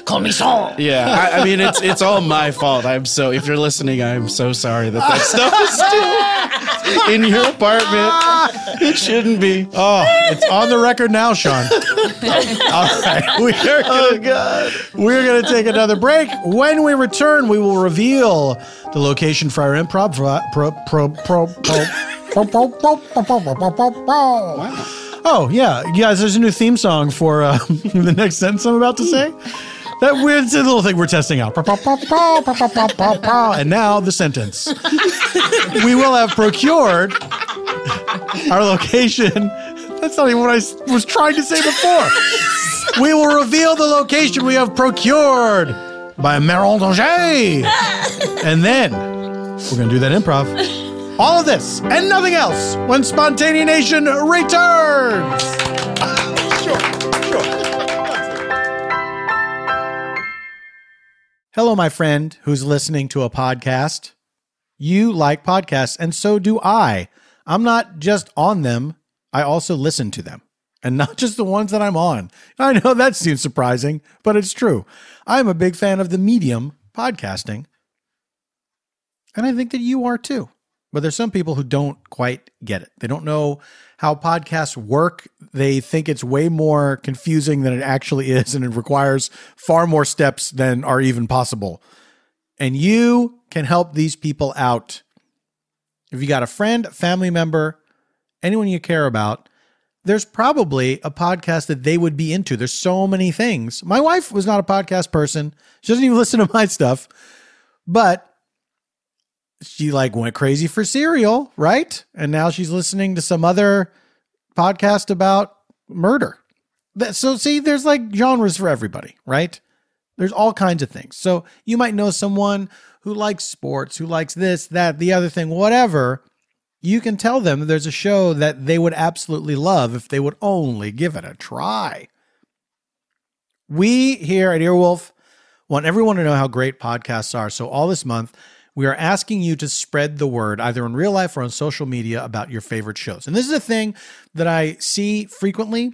Call me Shaun. Yeah, I mean, it's all my fault. If you're listening, I'm so sorry that stuff is still in your apartment. It shouldn't be. Oh, it's on the record now, Shaun. All right. We're going to take another break. When we return, we will reveal the location for our improv. Oh, yeah. You guys, there's a new theme song for the next sentence I'm about to say. That weird little thing we're testing out. And now the sentence. We will have procured our location. That's not even what I was trying to say before. We will reveal the location we have procured by Merrin Dungey. And then we're going to do that improv. All of this and nothing else when Spontaneanation returns. Sure. Hello, my friend who's listening to a podcast. You like podcasts, and so do I. I'm not just on them. I also listen to them, and not just the ones that I'm on. I know that seems surprising, but it's true. I'm a big fan of the medium, podcasting, and I think that you are too. But there's some people who don't quite get it. They don't know how podcasts work. They think it's way more confusing than it actually is, and it requires far more steps than are even possible. And you can help these people out. If you got a friend, family member, anyone you care about, there's probably a podcast that they would be into. There's so many things. My wife was not a podcast person. She doesn't even listen to my stuff, but she went crazy for Serial, right? And now she's listening to some other podcast about murder. So see, there's genres for everybody, right? There's all kinds of things. So you might know someone who likes sports, who likes this, that, the other thing, whatever. You can tell them there's a show that they would absolutely love if they would only give it a try. We here at Earwolf want everyone to know how great podcasts are. So all this month, we are asking you to spread the word, either in real life or on social media, about your favorite shows. And this is a thing that I see frequently,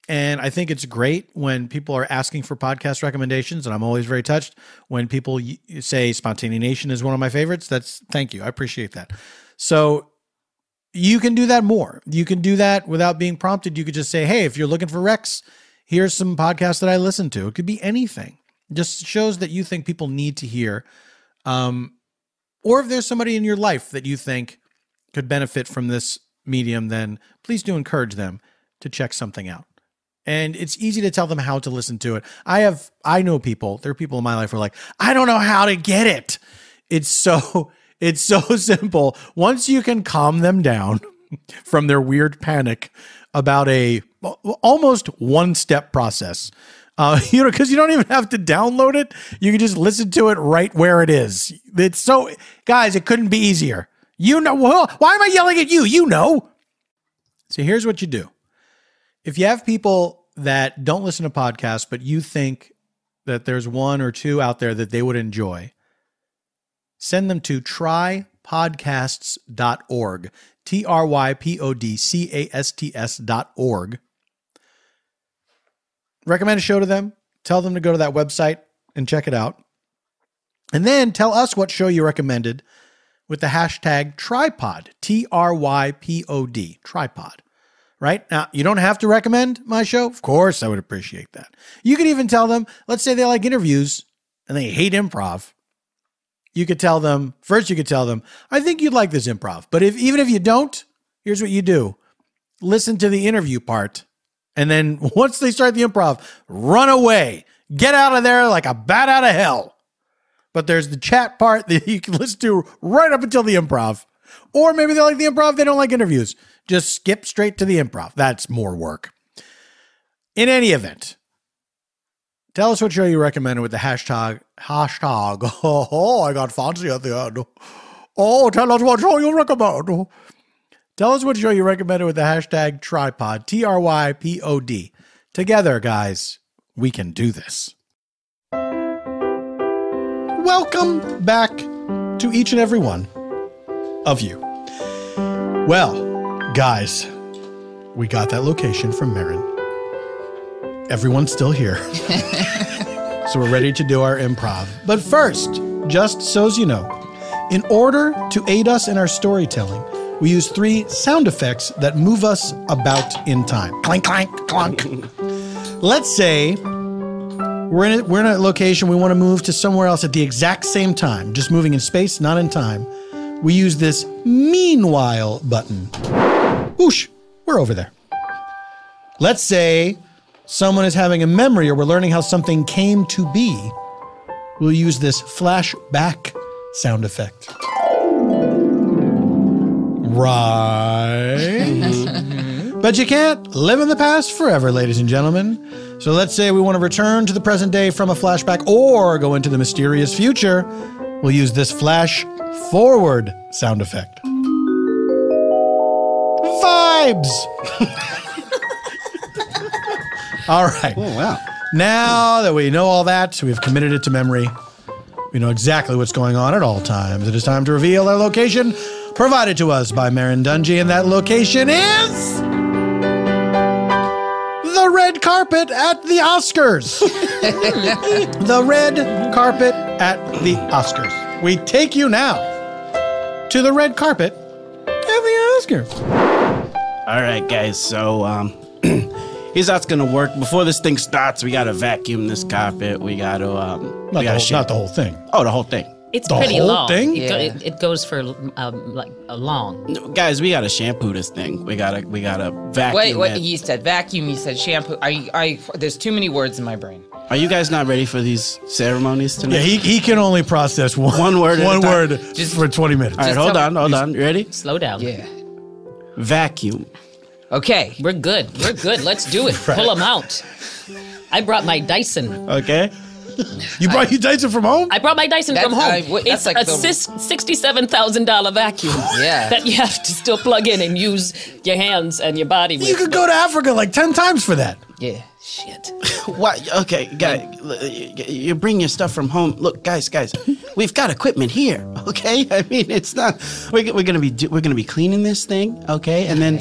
and I think it's great when people are asking for podcast recommendations, and I'm always very touched when people say Spontaneanation is one of my favorites. Thank you. I appreciate that. So you can do that more. You can do that without being prompted. You could just say, hey, if you're looking for recs, here's some podcasts that I listen to. It could be anything. Just shows that you think people need to hear. Or if there's somebody in your life that you think could benefit from this medium, then please do encourage them to check something out. And it's easy to tell them how to listen to it. I know people, there are people in my life who are like, I don't know how to get it. It's so simple. Once you can calm them down from their weird panic about a almost one-step process, because you don't even have to download it. You can just listen to it right where it is. It's so, guys, it couldn't be easier. You know, why am I yelling at you? You know. So here's what you do. If you have people that don't listen to podcasts, but you think that there's one or two out there that they would enjoy, send them to trypodcasts.org, trypodcasts.org. Recommend a show to them. Tell them to go to that website and check it out. And then tell us what show you recommended with the hashtag tripod, TRYPOD, tripod. Right? Now, you don't have to recommend my show. Of course, I would appreciate that. You could even tell them, let's say they like interviews and they hate improv. You could tell them, I think you'd like this improv. But even if you don't, here's what you do. Listen to the interview part. And then once they start the improv, run away. Get out of there like a bat out of hell. But there's the chat part that you can listen to right up until the improv. Or maybe they like the improv, they don't like interviews. Just skip straight to the improv. That's more work. In any event, tell us what show you recommended with the hashtag. Oh, I got fancy at the end. Oh, tell us what show you recommend. Tell us what show you recommended with the hashtag tripod, TRYPOD. Together, guys, we can do this. Welcome back to each and every one of you. Well, guys, we got that location from Merrin. Everyone's still here. So we're ready to do our improv. But first, just so as you know, in order to aid us in our storytelling, we use 3 sound effects that move us about in time. Clank, clank, clunk. Let's say we're in a location, we want to move to somewhere else at the exact same time, just moving in space, not in time. We use this meanwhile button. Whoosh, we're over there. Let's say someone is having a memory or we're learning how something came to be, we'll use this flashback sound effect. Right. But you can't live in the past forever, ladies and gentlemen. So let's say we want to return to the present day from a flashback or go into the mysterious future. We'll use this flash forward sound effect. Vibes. All right. Oh, wow. Now that we know all that, we've committed it to memory. We know exactly what's going on at all times. It is time to reveal our location provided to us by Merrin Dungey, and that location is the red carpet at the Oscars. The red carpet at the Oscars. We take you now to the red carpet at the Oscars. All right, guys. So, here's how it's gonna work. Before this thing starts, we gotta vacuum this carpet. We gotta, Not the whole thing. Oh, the whole thing. It's The pretty whole long. thing? It, it goes for like a long. Guys, we gotta shampoo this thing. We gotta vacuum Wait, it. you said vacuum, you said shampoo. There's too many words in my brain. Are you guys not ready for these ceremonies tonight? Yeah, he can only process one word at a one time. word Just- for 20 minutes. All right, hold on. You ready? Slow down. Yeah. Vacuum. Okay. We're good. Let's do it. Pull them out. I brought my Dyson. Okay. You brought your Dyson from home? I brought my Dyson That's- from home. that's It's like a the- $67,000 vacuum Yeah. that you have to still plug in and use your hands and your body with. You could go to Africa like 10 times for that. Yeah. Shit. What? Okay, guys, you bring your stuff from home. Look, guys, we've got equipment here. Okay, I mean, it's not. We're gonna be cleaning this thing. Okay, and then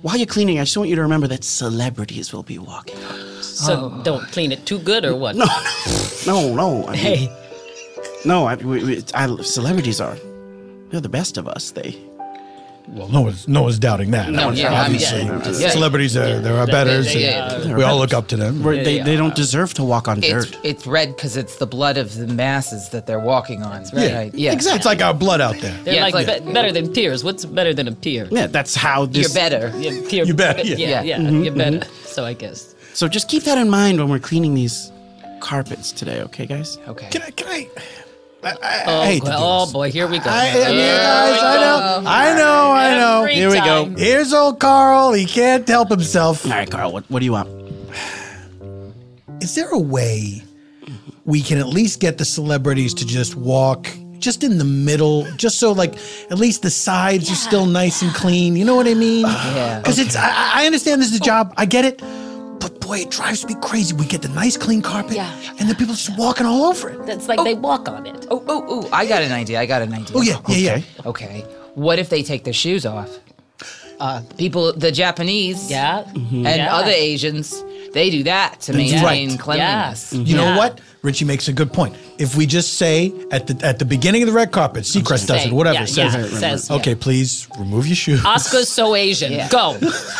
while you're cleaning, I just want you to remember that celebrities will be walking. So don't clean it too good or what? No. I mean, Hey. no. Celebrities they're the best of us. Well, no one's doubting that. No, yeah, obviously. yeah. Celebrities, there are betters. Yeah. We all look up to them. They don't deserve to walk on dirt. It's red because it's the blood of the masses that they're walking on. Yeah, Right. Yeah. exactly. It's like our blood out there. They're Yeah, like, it's like- better than peers. What's better than a peer? Yeah, that's how this. You're better. Yeah, peer, You bet, yeah. you're better. So I guess. So just keep that in mind when we're cleaning these carpets today, okay, guys? Okay. Can I hate to do Oh this. boy, here we go. I mean, guys, I know. Every Here we go. time. Here's old Carl. He can't help himself. All right, Carl. What do you want? Is there a way we can at least get the celebrities to just walk just in the middle, just so like at least the sides are still nice and clean? You know what I mean? Yeah. Because I understand this is a job. I get it. But boy, it drives me crazy. We get the nice clean carpet and the people just walking all over it. That's like they walk on it. Oh, I got an idea. Oh, yeah. Okay. What if they take their shoes off? People, the Japanese Yeah. and Yeah. other Asians, they do that to maintain right. cleanliness. Yes. You know what? Richie makes a good point. If we just say at the beginning of the red carpet, Seacrest does it, whatever, says, okay, please remove your shoes. Oscar's so Asian. Yeah. Go.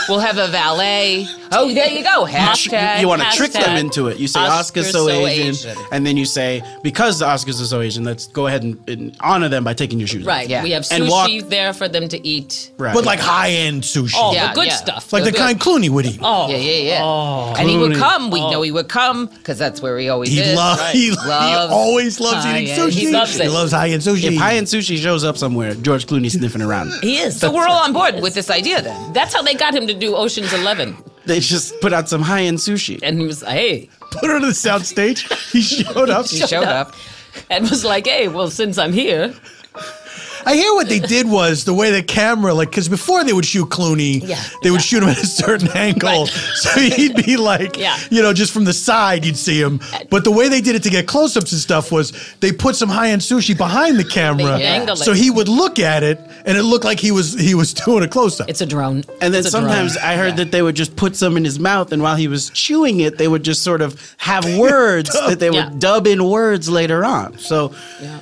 We'll have a valet. Oh, there you go. Hashtag. You want to trick them Hashtag into it. You say Oscar's so Asian, and then you say, because the Oscars are so Asian, let's go ahead and honor them by taking your shoes Right. off. Yeah. We have And sushi there for them to eat. Right. But like high-end sushi. Oh, Yeah, the good yeah. stuff. like the kind Clooney would eat. Oh. Yeah. Oh. And he would Clooney. come. We know he would come because that's where he always He is. he Loves always loves eating high-end. sushi. He loves it. He loves high-end sushi. If high-end sushi shows up somewhere, George Clooney sniffing around. He is. So we're all on board with this idea then. That's how they got him to do Ocean's 11. They just put out some high-end sushi. And he was like, hey. Put her to the sound stage. He showed up. He showed up. And was like, hey, well, since I'm here. I hear what they did was the way the camera, like, because before they would shoot Clooney, Yeah, they would shoot him at a certain angle. Right. So he'd be like, Yeah. just from the side, you'd see him. But the way they did it to get close ups and stuff was they put some high end sushi behind the camera. They angle it. So he would look at it and it looked like he was doing a close up. It's a drone. And then It's a drone. sometimes I heard that they would just put some in his mouth, and while he was chewing it, they would just sort of have words that they would dub in words later on. So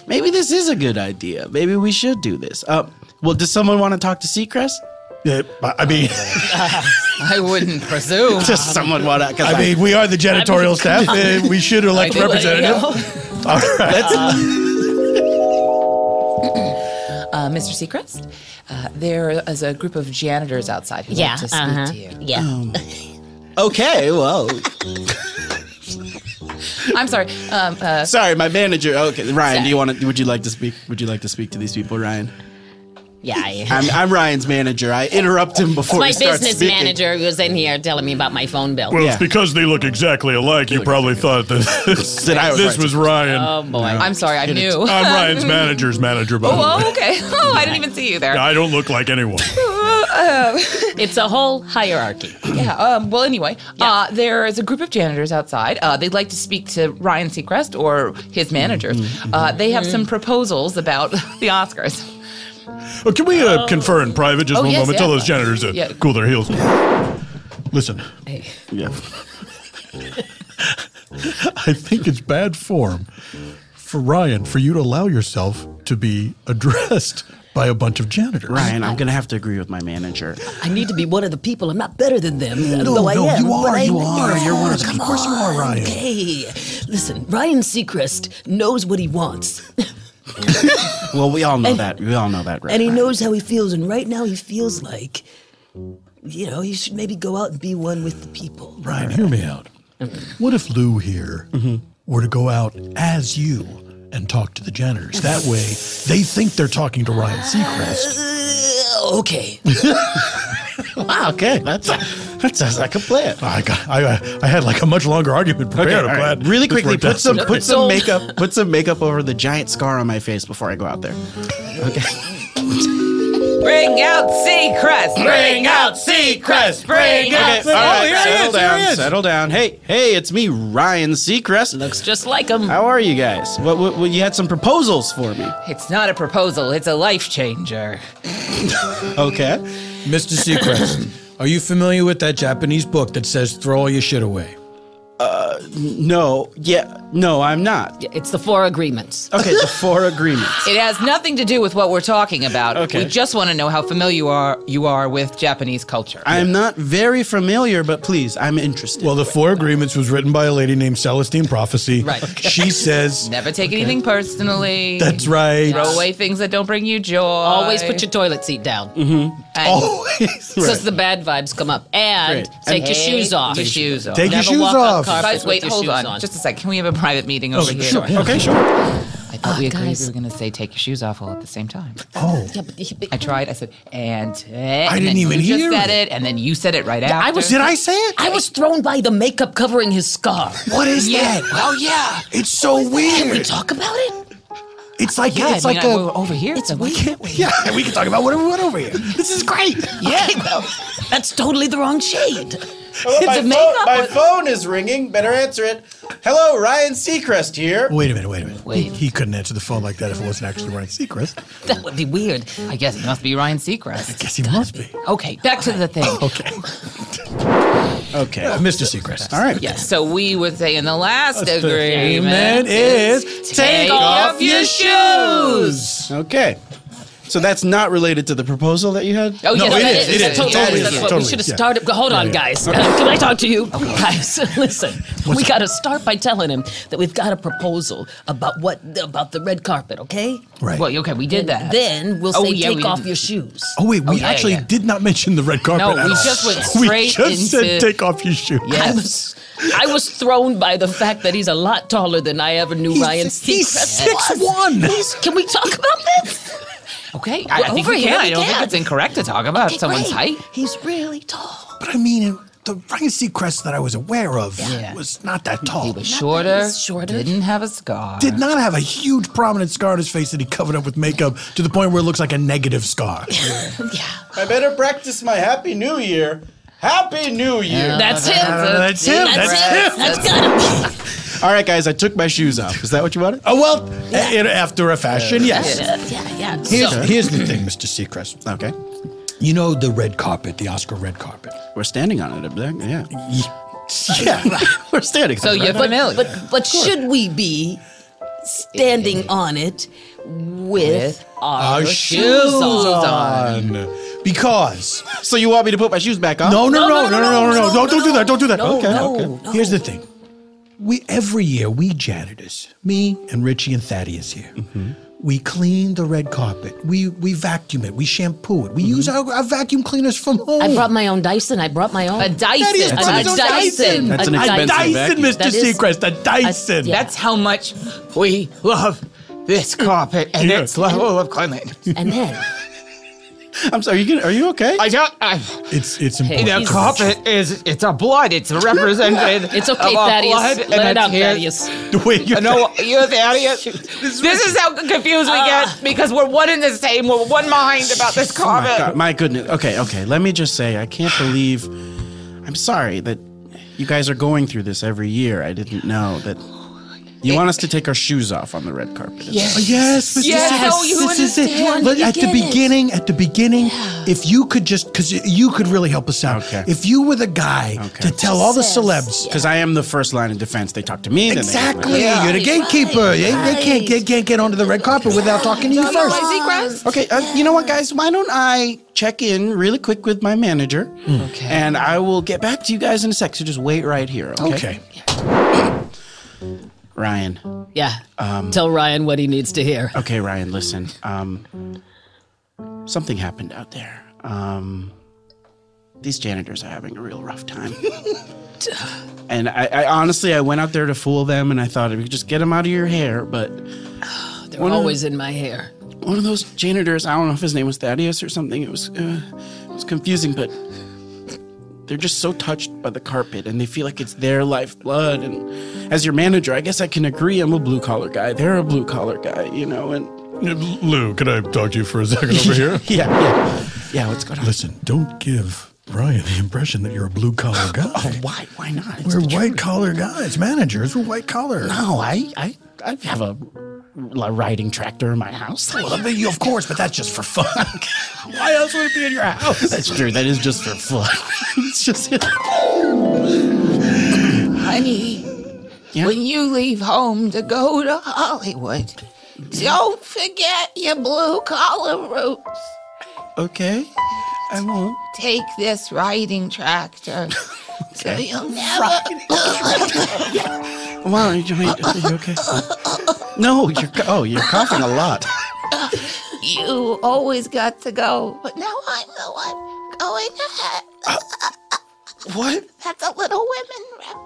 maybe this is a good idea. Maybe we should do this. Well, does someone want to talk to Seacrest? Yeah, I mean, I wouldn't presume. Does someone want to? we are the janitorial staff. We should elect a representative. All right. Mr. Seacrest, there is a group of janitors outside who like to speak to you. Yeah. Okay, well. I'm sorry. Sorry, my manager. Okay, Ryan, would you like to speak? Would you like to speak to these people, Ryan? Yeah, I'm Ryan's manager. I interrupt him before my he starts business speaking. manager was in here telling me about my phone bill. Well, Yeah. it's because they look exactly alike. You probably thought that this was Ryan. Oh boy. I'm sorry. I'm new. I'm Ryan's manager's manager, by the way. Oh, okay. Oh, I didn't even see you there. I don't look like anyone. It's a whole hierarchy. Yeah. Well, anyway, there is a group of janitors outside. They'd like to speak to Ryan Seacrest or his managers. They have some proposals about the Oscars. Can we confer in private just one yes, moment? yeah. Tell those janitors to Yeah. cool their heels. Listen, Yeah. I think it's bad form for Ryan for you to allow yourself to be addressed by a bunch of janitors. Ryan, I'm gonna have to agree with my manager. I need to be one of the people. I'm not better than them. No, though I no, am. you are, but I- you are. You're one of the Come people. Of course you are, on, Ryan. Okay. Listen, Ryan Seacrest knows what he wants. Well, we all know that. We all know that, right? And he knows how he feels. And right now he feels like, he should maybe go out and be one with the people. Ryan, hear me out. What if Lou here were to go out as you and talk to the janitors? That way, they think they're talking to Ryan Seacrest. Okay. Wow, okay, that sounds like a plan. I had like a much longer argument prepared. I'm all right. glad. Really this quickly, worked out. put some makeup over the giant scar on my face before I go out there. Okay. Bring out Seacrest. Bring out Seacrest. Bring out. All right, here he is. settle down. Hey, it's me, Ryan Seacrest. Looks just like him. How are you guys? What you had some proposals for me? It's not a proposal. It's a life changer. Okay. Mr. Seacrest, are you familiar with that Japanese book that says throw all your shit away? No, I'm not. It's the 4 agreements. Okay, the 4 agreements. It has nothing to do with what we're talking about. Okay. We just want to know how familiar you are with Japanese culture. I'm not very familiar, but please, I'm interested. Well, the 4 agreements was written by a lady named Celestine Prophecy. Right. She says, Never take anything personally. that's right. Throw away things that don't bring you joy. Always put your toilet seat down. And Always. Because the bad vibes come up. And Great. take your shoes off. Your shoes off. Take your Never shoes walk on off. carpet Guys, wait, with your hold shoes on. Just a second. Can we have a private meeting over here? Sure. Okay, sure. I thought we agreed guys. we were going to say take your shoes off all at the same time. Oh. Yeah, but I tried. I said, and didn't even you hear just said it. it, and then you said it right after. I was- Did I say it? I was thrown by the makeup covering his scar. What is that? Oh, yeah. It's so Can we weird. talk about it? It's like Yeah, it's I mean, like we're a. over here. It's so we weird. can't. Yeah, we can talk about whatever we want over here. This is great. Yeah, well, that's totally the wrong shade. My phone is ringing. Better answer it. Hello, Ryan Seacrest here. Wait a minute. He couldn't answer the phone like that if it wasn't actually Ryan Seacrest. That would be weird. I guess it must be Ryan Seacrest. Guess he must be. Okay, back to the thing. Okay. Okay. Mr. Seacrest. All right. Yes, so we would say in the last agreement agreement is take off your shoes. Okay. So that's not related to the proposal that you had? Oh, No, yes, it is. That's Totally totally is. That's is. what Totally, we should have yeah. started. Hold on, Yeah. guys. Can I talk to you? Guys, listen. We got to start by telling him that we've got a proposal about the red carpet, okay? Right. Well, okay, we did that. Then we'll Oh, say yeah, we take off didn't- your shoes. Oh wait, we yeah, actually yeah. did not mention the red carpet. No, at we all. just went We straight just said into- take off your shoes. Yes. I was thrown by the fact that he's a lot taller than I ever knew Ryan He's Seacrest 6'1". Can we talk about this? Okay, I think over we here can. we I don't think can. it's incorrect to talk about Okay, someone's great. height. He's really tall. But I mean, the Ryan Seacrest that I was aware of Yeah. was not that tall. He was shorter, he's shorter. didn't have a scar. Did not have a huge prominent scar on his face that he covered up with makeup to the point where it looks like a negative scar. I better practice my Happy New Year. Happy New Year. That's him. That's him. That's him. That's gotta be. All right, guys, I took my shoes off. Is that what you wanted? Oh, well, after a fashion, yes. Yeah. Here's the thing, Mr. Seacrest. Okay. You know the red carpet, the Oscar red carpet. We're standing on it up there. Yeah. Yeah. We're standing So on it. you're familiar. But should we be standing on it with Our shoes on. Because So you want me to put my shoes back on? no. Don't do that. Don't do that. No, Okay. no. Here's the thing. Every year we janitors, me and Richie and Thaddeus here, We clean the red carpet. We vacuum it. We shampoo it. We use our vacuum cleaners from home. I brought my own Dyson. I brought my own. A Dyson. That's A Dyson. That's an A expensive Dyson, vacuum. Mr. That is- Seacrest, a Dyson. yeah. That's how much we love this carpet and its level of cleanliness. And then I'm sorry. Are you okay? It's important. The Jesus. carpet it's a blood. It's represented. it's okay, of a Thaddeus. blood Let and it a out, tear. Thaddeus. Wait, No, you're Thaddeus. This is how confused we get because we're one and the same. We're one mind about this Oh my carpet. God, my goodness. Okay. Let me just say, I can't believe. I'm sorry that you guys are going through this every year. I didn't know that. You want us to take our shoes off on the red carpet? Yes, Mr. Yes, Seacrest, so you this is it. understand. But You at the get it. beginning, if you could just, because you could really help us out. Okay. If you were the guy to tell all the celebs. Because I am the first line of defense. They talk to me. Then Exactly. They You're the gatekeeper. They can't get onto the red carpet without talking to you first. Okay, you know what, guys? Why don't I check in really quick with my manager? Okay. And I will get back to you guys in a sec. So just wait right here, okay? Ryan. Yeah. Tell Ryan what he needs to hear. Okay, Ryan, listen. Something happened out there. These janitors are having a real rough time. And I honestly, I went out there to fool them, and I thought if you could just get them out of your hair, but They're always in my hair. one of those janitors, I don't know if his name was Thaddeus or something. It was confusing, but they're just so touched by the carpet, and they feel like it's their lifeblood. And as your manager, I guess I can agree. I'm a blue collar guy. They're a blue collar guy, you know. And Lou, could I talk to you for a second over here? yeah. What's going on? Listen, don't give Ryan the impression that you're a blue collar guy. Oh, why? Why not? It's We're the white collar guys, managers. We're white collar. No, I have a riding tractor in my house. Well, of course, but that's just for fun. Why else would it be in your house? That's true. That is just for fun. It's just. Honey, when you leave home to go to Hollywood, don't forget your blue collar roots. Okay, I won't. Take this riding tractor. So you'll never. Wow, are you okay? No, you're coughing a lot. You always got to go, but now I'm the one going ahead. What? That's a Little Women reference.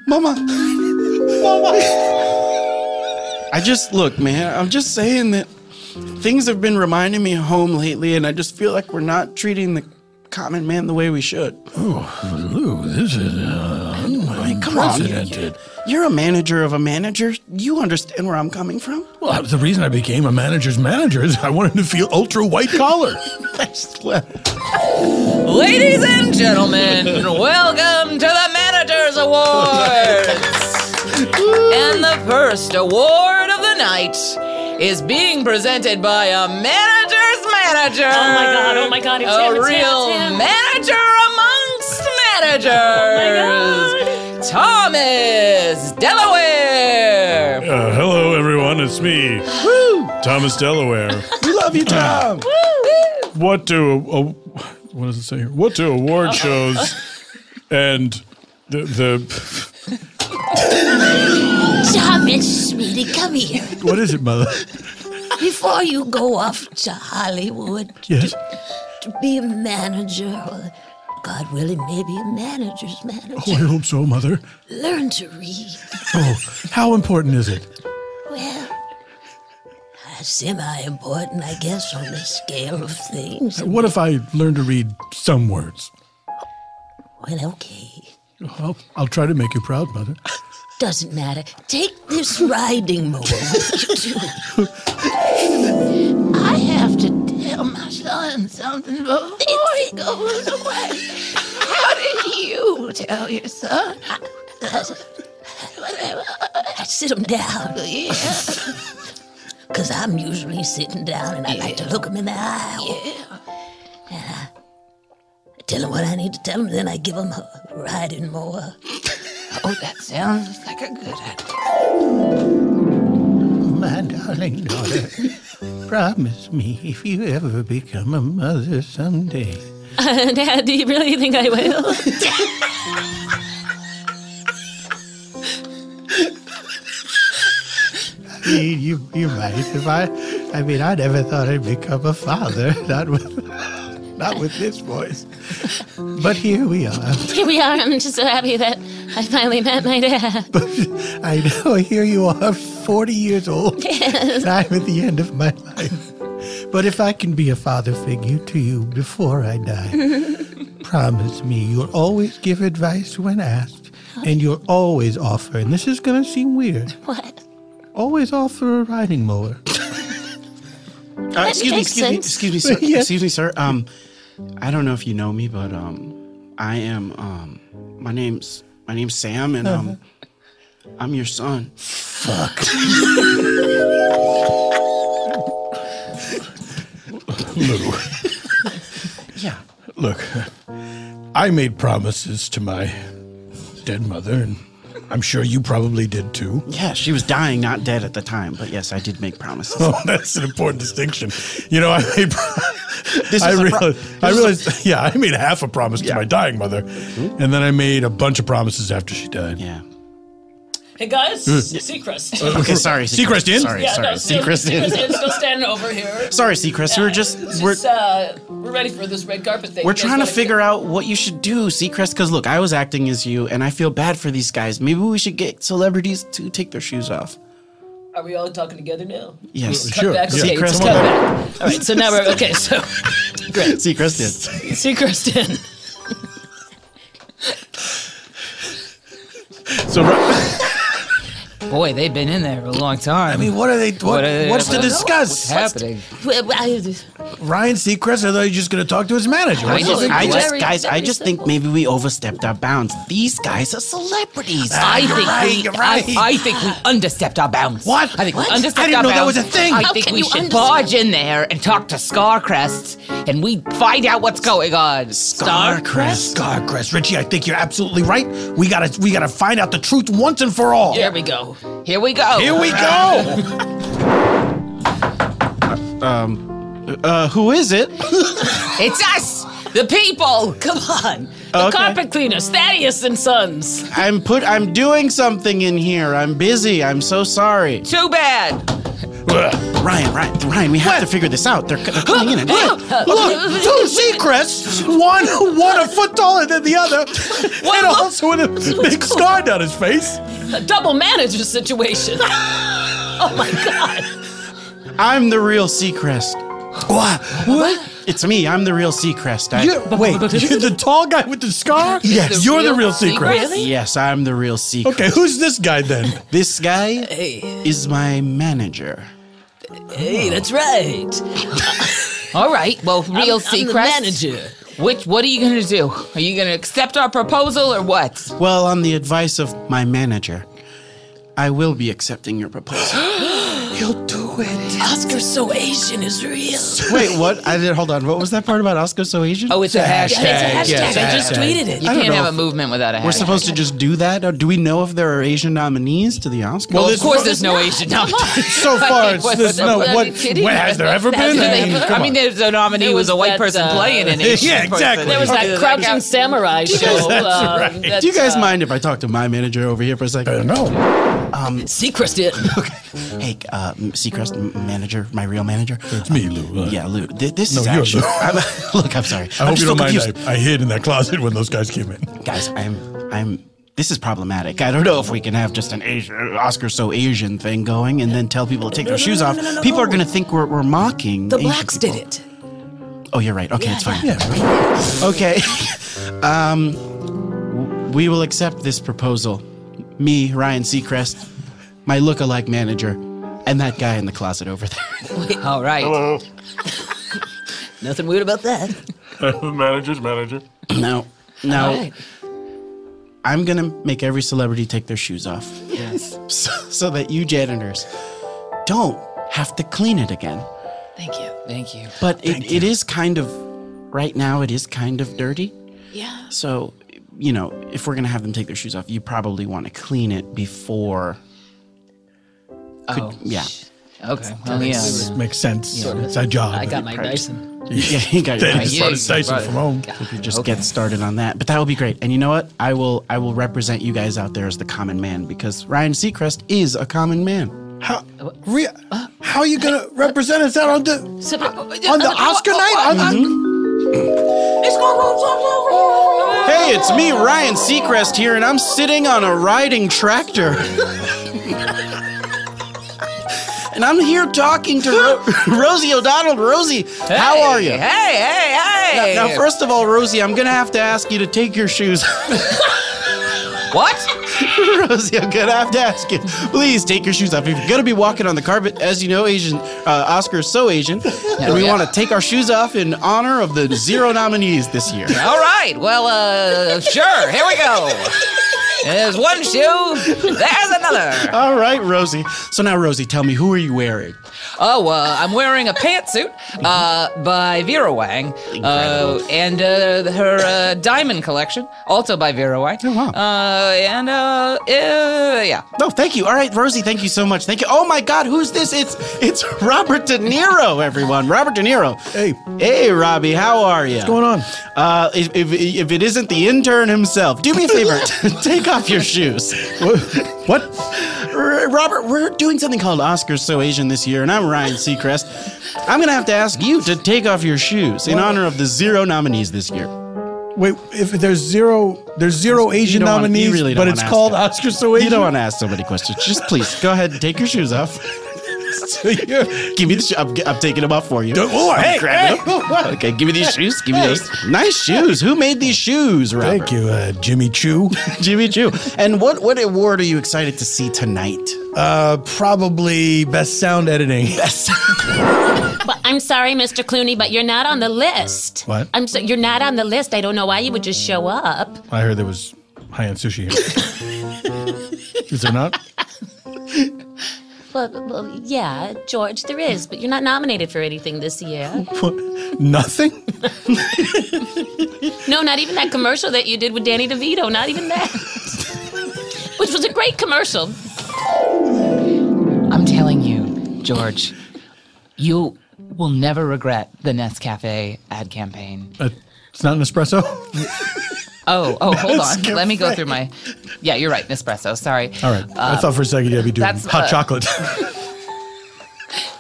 Mama. Look, man, I'm just saying that things have been reminding me of home lately, and I just feel like we're not treating the common man the way we should. Oh, Lou, this is Come on, unprecedented. you're a manager of a manager. You understand where I'm coming from? Well, the reason I became a manager's manager is I wanted to feel ultra white collar. Ladies and gentlemen, welcome to the Managers Awards. And the first award of the night is being presented by a manager's manager. Oh my God, it's him, a it's him, real it's him. manager amongst managers. Oh my God. Thomas Delaware. Hello, everyone. It's me, Thomas Delaware. We love you, Tom. What do award shows and the Thomas, sweetie, come here. what is it, Mother? Before you go off to Hollywood Yes. to be a manager, or God willing, maybe a manager's Oh, I manager, hope so, Mother. learn to read. Oh, how important is it? Well, semi-important, I guess, on the scale of things. What if I learn to read some words? Well, okay. I'll try to make you proud, Mother. Doesn't matter. Take this riding mower with you, too. I have to tell my son something before he goes away. How did you tell your son? I sit him down. Yeah. Because I'm usually sitting down and I like to look him in the eye. Yeah. And I tell him what I need to tell him, then I give him a riding mower. Oh, that sounds like a good idea. My darling daughter, promise me if you ever become a mother someday. Dad, do you really think I will? mean, you might. I mean, I never thought I'd become a father, not with this voice. But here we are. Here we are. I'm just so happy that I finally met my dad. But I know, here you are, 40 years old. Yes. I'm at the end of my life. But if I can be a father figure to you before I die, promise me you'll always give advice when asked, and you'll always offer, and this is going to seem weird, What? always offer a riding mower. Excuse me, sir. Yes. Excuse me, sir. I don't know if you know me, but I am my name's Sam, and I'm your son. Fuck. Lou. Yeah. Look, I made promises to my dead mother, and I'm sure you probably did too. Yeah, she was dying, not dead at the time. But yes, I did make promises. Oh, that's an important distinction. You know, I made. This I is a realized. Yeah, I made half a promise to my dying mother, and then I made a bunch of promises after she died. Yeah. Hey guys, Seacrest. Okay, sorry. Seacrest in? Sorry, Yeah, sorry. no, Seacrest in. still standing over here. Sorry, Seacrest. We're ready for this red carpet thing. We're trying to figure out what you should do, Seacrest, because look, I was acting as you, and I feel bad for these guys. Maybe we should get celebrities to take their shoes off. Are we all talking together now? Yes. Cut Sure. back. Yeah. Okay, Seacrest, cut back. All right, so now we're okay. So great. Seacrest in. Seacrest in. So, Boy, they've been in there a long time. I mean, what are they? What's to discuss? What's happening? Ryan Seacrest, or are you just going to talk to his manager? I just think maybe we overstepped our bounds. These guys are celebrities. You're right. I think we understepped our bounds. What? I think we What? understepped I didn't our know that bounds. was a thing. I How think can we you should understep- barge in there and talk to Scarcrest, and we find out what's going on. Scarcrest, Richie, I think you're absolutely right. We gotta find out the truth once and for all. There we go. Here we go. Here we go. Who is it? It's us, the people. Come on. The Okay. carpet cleaners, Thaddeus and Sons. I'm doing something in here. I'm busy. I'm so sorry. Too bad. Ryan, we have to figure this out. They're coming in and Look, two Seacrests, one a foot taller than the other, and also with a big scar down his face. A double manager situation. Oh my God. I'm the real Seacrest. What? It's me. I'm the real Seacrest. Wait, you're the tall guy with the scar? Yes, you're the real Seacrest. Really? Yes, I'm the real Seacrest. Okay, who's this guy then? This guy is my manager. Hey, that's right. All right. Well, real I'm the Seacrest. manager. What are you gonna do? Are you gonna accept our proposal or what? Well, on the advice of my manager, I will be accepting your proposal. He'll do it. Oscar So Asian is real. Wait, what? Hold on. What was that part about Oscar So Asian? Oh, it's a hashtag. It's a hashtag. Yes, I just hashtag. tweeted it. You I don't can't know have a if movement without a hashtag. We're supposed to just do that? Or do we know if there are Asian nominees to the Oscars? Well, Of course, there's no Asian nominee. So far, there's no. Are you kidding? When has there ever been? I mean, there's a nominee There who was a was white that, person playing an Asian Yeah, exactly. person. There was that Crouching Samurai show. right. do you guys mind if I talk to my manager over here for a I second? don't know. Seacrest did. Hey, Seacrest manager, my real manager. It's me, Lou. Yeah, Lou. This No, is you're actually. Lou. Look, I'm sorry. I hope you don't mind. Confused. I hid in that closet when those guys came in. Guys, I'm. This is problematic. I don't know if we can have just an Oscar So Asian thing going and then tell people to take their shoes off. People are going to think we're mocking. The Asian blacks did people. it. Oh, you're right. Okay, it's fine. Yeah. Okay. We will accept this proposal. Me, Ryan Seacrest, my look-alike manager, and that guy in the closet over there. All right. Nothing weird about that. Manager's manager. Now, All right. I'm gonna make every celebrity take their shoes off, Yes. so that you janitors don't have to clean it again. Thank you. Thank you. But it is kind of, right now, it is kind of dirty. Yeah. So, you know, if we're gonna have them take their shoes off, you probably want to clean it before. Yeah. Okay. Well, yeah. Makes sense. It's our job. I got my Dyson. Yeah, you got your Then right. he brought his Dyson Right. from home. We could just get started on that. But that will be great. And you know what? I will represent you guys out there as the common man because Ryan Seacrest is a common man. How are you going to represent us out on the Oscar night? Hey, it's me, Ryan Seacrest here, and I'm sitting on a riding tractor. And I'm here talking to Rosie O'Donnell. Rosie, how are you? Hey. Now, first of all, Rosie, I'm going to have to ask you to take your shoes. What? Rosie, I'm going to have to ask you. Please take your shoes off. If you're going to be walking on the carpet, as you know, Oscar is so Asian, and we want to take our shoes off in honor of the 0 nominees this year. All right. Well, sure. Here we go. There's one shoe. There's another. All right, Rosie. So now, Rosie, tell me, who are you wearing? Oh, I'm wearing a pantsuit by Vera Wang, and her diamond collection, also by Vera Wang. Oh, wow. Yeah. No, thank you. All right, Rosie, thank you so much. Thank you. Oh, my God, who's this? It's Robert De Niro, everyone. Robert De Niro. Hey, Robbie, how are you? What's going on? If it isn't the intern himself, do me a favor. Take off your shoes. What? Robert, we're doing something called Oscars So Asian this year, and I'm Ryan Seacrest. I'm going to have to ask you to take off your shoes in honor of the 0 nominees this year. Wait, if there's zero Asian nominees, but it's called Oscar So Asian? You don't want to ask so many questions. Just please, go ahead and take your shoes off. Give me the shoes. I'm taking them off for you. Hey. Okay, give me these shoes. Give me those. Nice shoes. Who made these shoes, Robert? Thank you, Jimmy Choo. Jimmy Choo. And what award are you excited to see tonight? Probably Best Sound Editing. Well, I'm sorry, Mr. Clooney, but you're not on the list. What? You're not on the list. I don't know why you would just show up. I heard there was high-end sushi here. Is there not? Well, yeah, George, there is, but you're not nominated for anything this year. What? Nothing? No, not even that commercial that you did with Danny DeVito. Not even that. Which was a great commercial. I'm telling you, George, you will never regret the Nescafe ad campaign. It's not an espresso? Oh, hold on. Let me go through my... Yeah, you're right, Nespresso. Sorry. All right. I thought for a second you'd be doing that's, hot chocolate.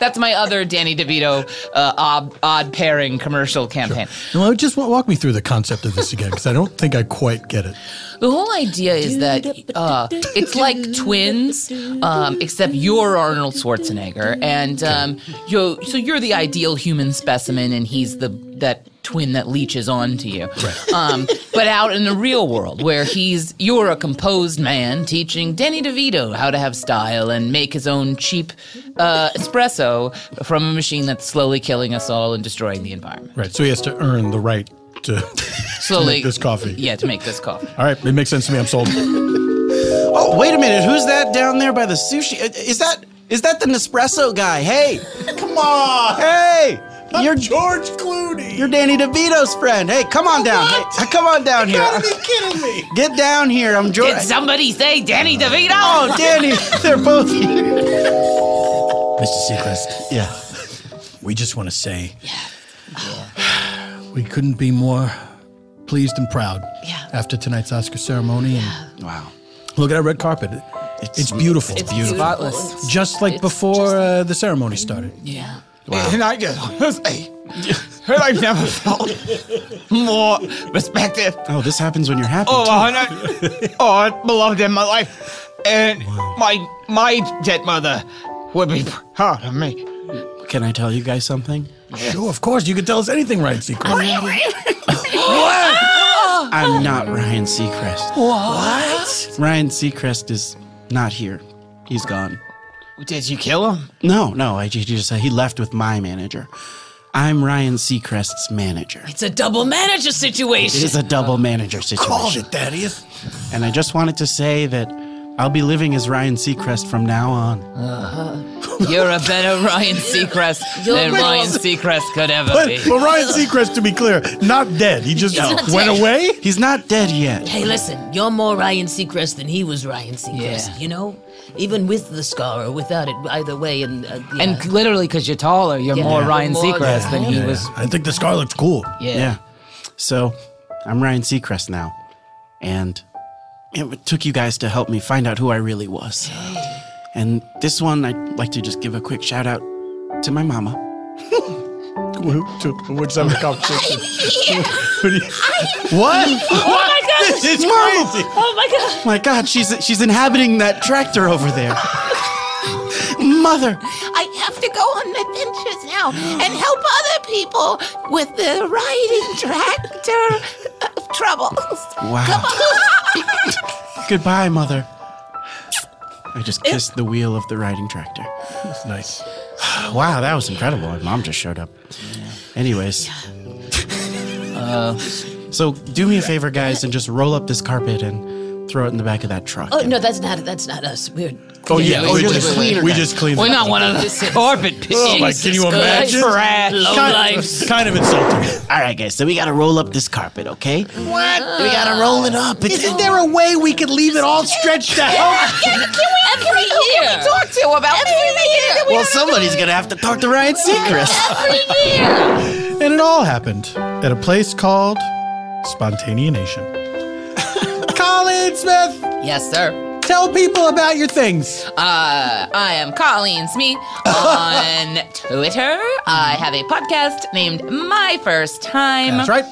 That's my other Danny DeVito odd pairing commercial campaign. Sure. Well, just walk me through the concept of this again, because I don't think I quite get it. The whole idea is that it's like twins, except you're Arnold Schwarzenegger, and you're the ideal human specimen, and he's that twin that leeches onto you. Right. But out in the real world, where you're a composed man teaching Danny DeVito how to have style and make his own cheap espresso from a machine that's slowly killing us all and destroying the environment. Right. So he has to earn the right to make this coffee. Yeah, to make this coffee. All right. It makes sense to me. I'm sold. Oh, wait a minute. Who's that down there by the sushi? Is that the Nespresso guy? Hey. Come on. Hey. You're George Clooney. You're Danny DeVito's friend. Hey, come on down. Hey, come on down here. You gotta be kidding me. Get down here. I'm George. Did somebody say Danny DeVito? Oh, Danny. They're both here. Mr. Seacrest. Yeah. We just want to say we couldn't be more pleased and proud after tonight's Oscar ceremony. And wow. Look at our red carpet. It's beautiful. It's beautiful. Spotless. Just like before the ceremony started. Yeah. Wow. And I just say, I've never felt more respected. Oh, this happens when you're happy. I beloved in my life, and my dead mother would be proud of me. Can I tell you guys something? Sure, of course. You can tell us anything, Ryan Seacrest. I'm not Ryan Seacrest. What? Ryan Seacrest is not here. He's gone. Did you kill him? No. He left with my manager. I'm Ryan Seacrest's manager. It's a double manager situation. It is a double manager situation. Called it, Thaddeus. And I just wanted to say that I'll be living as Ryan Seacrest from now on. You're a better Ryan Seacrest than Ryan Seacrest could ever be. Well, Ryan Seacrest, to be clear, not dead. He just went away. He's not dead yet. Hey, listen, you're more Ryan Seacrest than he was Ryan Seacrest, Yeah. you know? Even with the scar or without it, either way. And literally, because you're taller, you're more Ryan Seacrest than he was. I think the scar looks cool. Yeah. So, I'm Ryan Seacrest now. And it took you guys to help me find out who I really was. And this one, I'd like to just give a quick shout out to my mama. Which side of the competition? What? Oh my God! This is crazy. Oh my God! My God, she's inhabiting that tractor over there. Mother. I have to go on adventures now and help other people with the riding tractor troubles. Wow. Come on. Goodbye, Mother. I just kissed the wheel of the riding tractor. That's nice. Wow, that was incredible. My mom just showed up. Anyways. So do me a favor, guys, and just roll up this carpet and throw it in the back of that truck. Oh no, that's not us. We're you're the cleaner. We just cleaned We're it. not one of those carpet pigs. Oh my, can you imagine? low life. Kind of insulting. All right, guys, so we got to roll up this carpet, okay? What? We got to roll it up. Isn't there a way we could leave it all stretched out? every year. Talk to about Well, somebody's going to have to talk to Ryan Seacrest. And it all happened at a place called Spontaneanation. Colleen Smith, Yes, sir. tell people about your things. I am Colleen Smith on Twitter. I have a podcast named My First Time. That's right.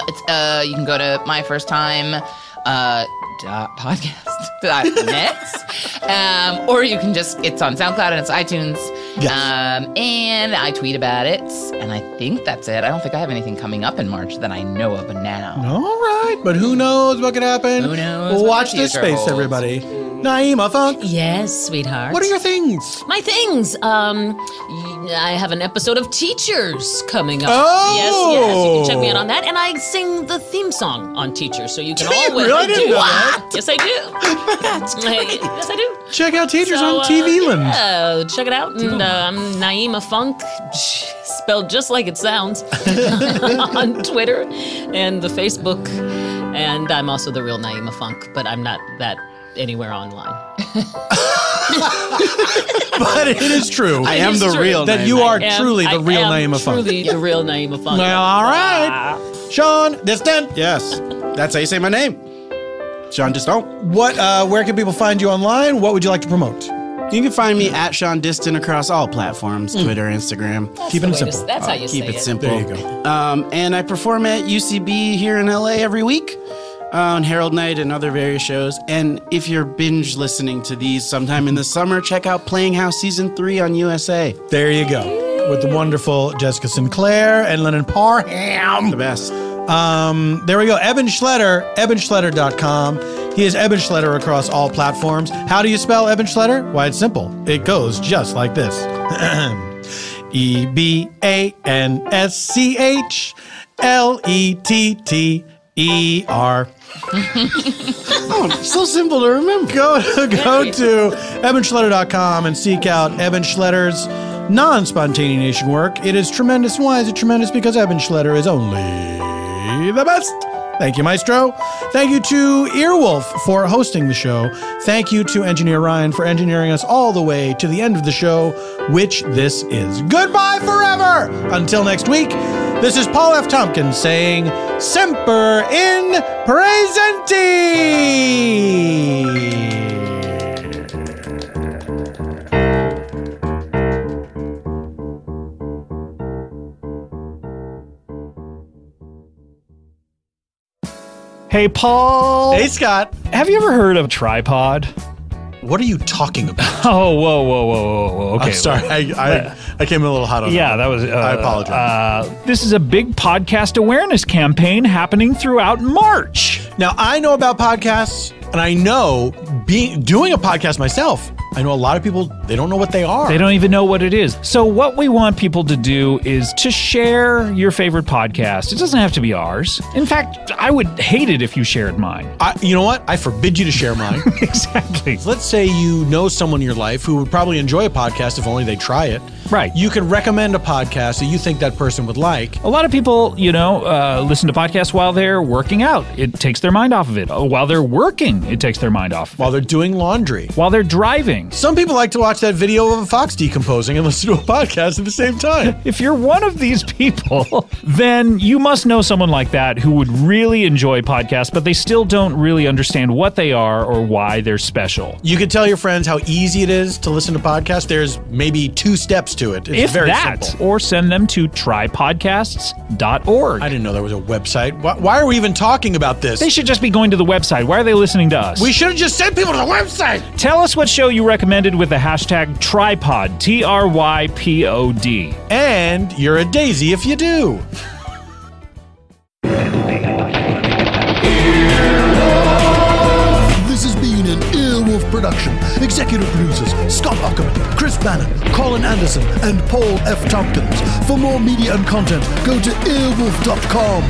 It's you can go to myfirst.podcast.net. Or you can just, it's on SoundCloud and it's iTunes. Yes. And I tweet about it. And I think that's it. I don't think I have anything coming up in March that I know of now. All right, but who knows what could happen? Who knows what Watch the this future space, holds. everybody. Nyima Funk, Yes, sweetheart. what are your things? My things. I have an episode of Teachers coming up. Oh! Yes, you can check me out on that. And I sing the theme song on Teachers, so you can Do you always really? I didn't know that. Yes, I do. Yes, I do. Check out Teachers So, on TV Land. Yeah, check it out. And I'm Nyima Funk, spelled just like it sounds, on Twitter and the Facebook. And I'm also the real Nyima Funk, but I'm not that anywhere online. But it is true. I am It's the true. real That you are I truly the real Nyima Funk. Truly the real Nyima Funk. Well, all right. Shaun Diston, Yes, that's how you say my name. Shaun Diston. where can people find you online? What would you like to promote? You can find me at Shaun Diston across all platforms, Twitter, Instagram. Keep it simple. That's how you Keep say it it. simple. There you go. And I perform at UCB here in LA every week on Herald Night and other various shows. And if you're binge listening to these sometime in the summer, check out Playing House Season 3 on USA. There you go. With the wonderful Jessica Sinclair and Lennon Parham. The best. There we go. Eban Schletter, ebanschletter.com. He is Eban Schletter across all platforms. How do you spell Eban Schletter? Why, it's simple. It goes just like this. EBANSCHLETTER. Oh, so simple to remember. Go to ebanschletter.com and seek out Eban Schletter's non-spontaneation work. It is tremendous. Why is it tremendous? Because Eban Schletter is only the best. Thank you, Maestro. Thank you to Earwolf for hosting the show. Thank you to Engineer Ryan for engineering us all the way to the end of the show, which this is. Goodbye forever. Until next week, this is Paul F. Tompkins saying, Semper in Praesenti. Hey, Paul. Hey, Scott. Have you ever heard of tripod? What are you talking about? Oh, whoa. Okay. I'm sorry. I came in a little hot on Yeah, that was. I apologize. This is a big podcast awareness campaign happening throughout March. Now, I know about podcasts, and I know doing a podcast myself, I know a lot of people, they don't know what they are. They don't even know what it is. So what we want people to do is to share your favorite podcast. It doesn't have to be ours. In fact, I would hate it if you shared mine. You know what? I forbid you to share mine. Exactly. Let's say you know someone in your life who would probably enjoy a podcast if only they try it. Right. You could recommend a podcast that you think that person would like. A lot of people, listen to podcasts while they're working out. It takes their mind off of it. While they're working, it takes their mind off of it. While they're doing laundry. While they're driving. Some people like to watch that video of a fox decomposing and listen to a podcast at the same time. If you're one of these people, then you must know someone like that who would really enjoy podcasts, but they still don't really understand what they are or why they're special. You could tell your friends how easy it is to listen to podcasts. There's maybe 2 steps to it. It's If very that, simple. or send them to trypodcasts.org. I didn't know there was a website. Why are we even talking about this? They should just be going to the website. Why are they listening to us? We should have just sent people to the website. Tell us what show you recommended with the hashtag Trypod, TRYPOD. And you're a daisy if you do. This has been an Earwolf production. Executive producers Scott Ackerman, Chris Bannon, Colin Anderson, and Paul F. Tompkins. For more media and content, go to earwolf.com.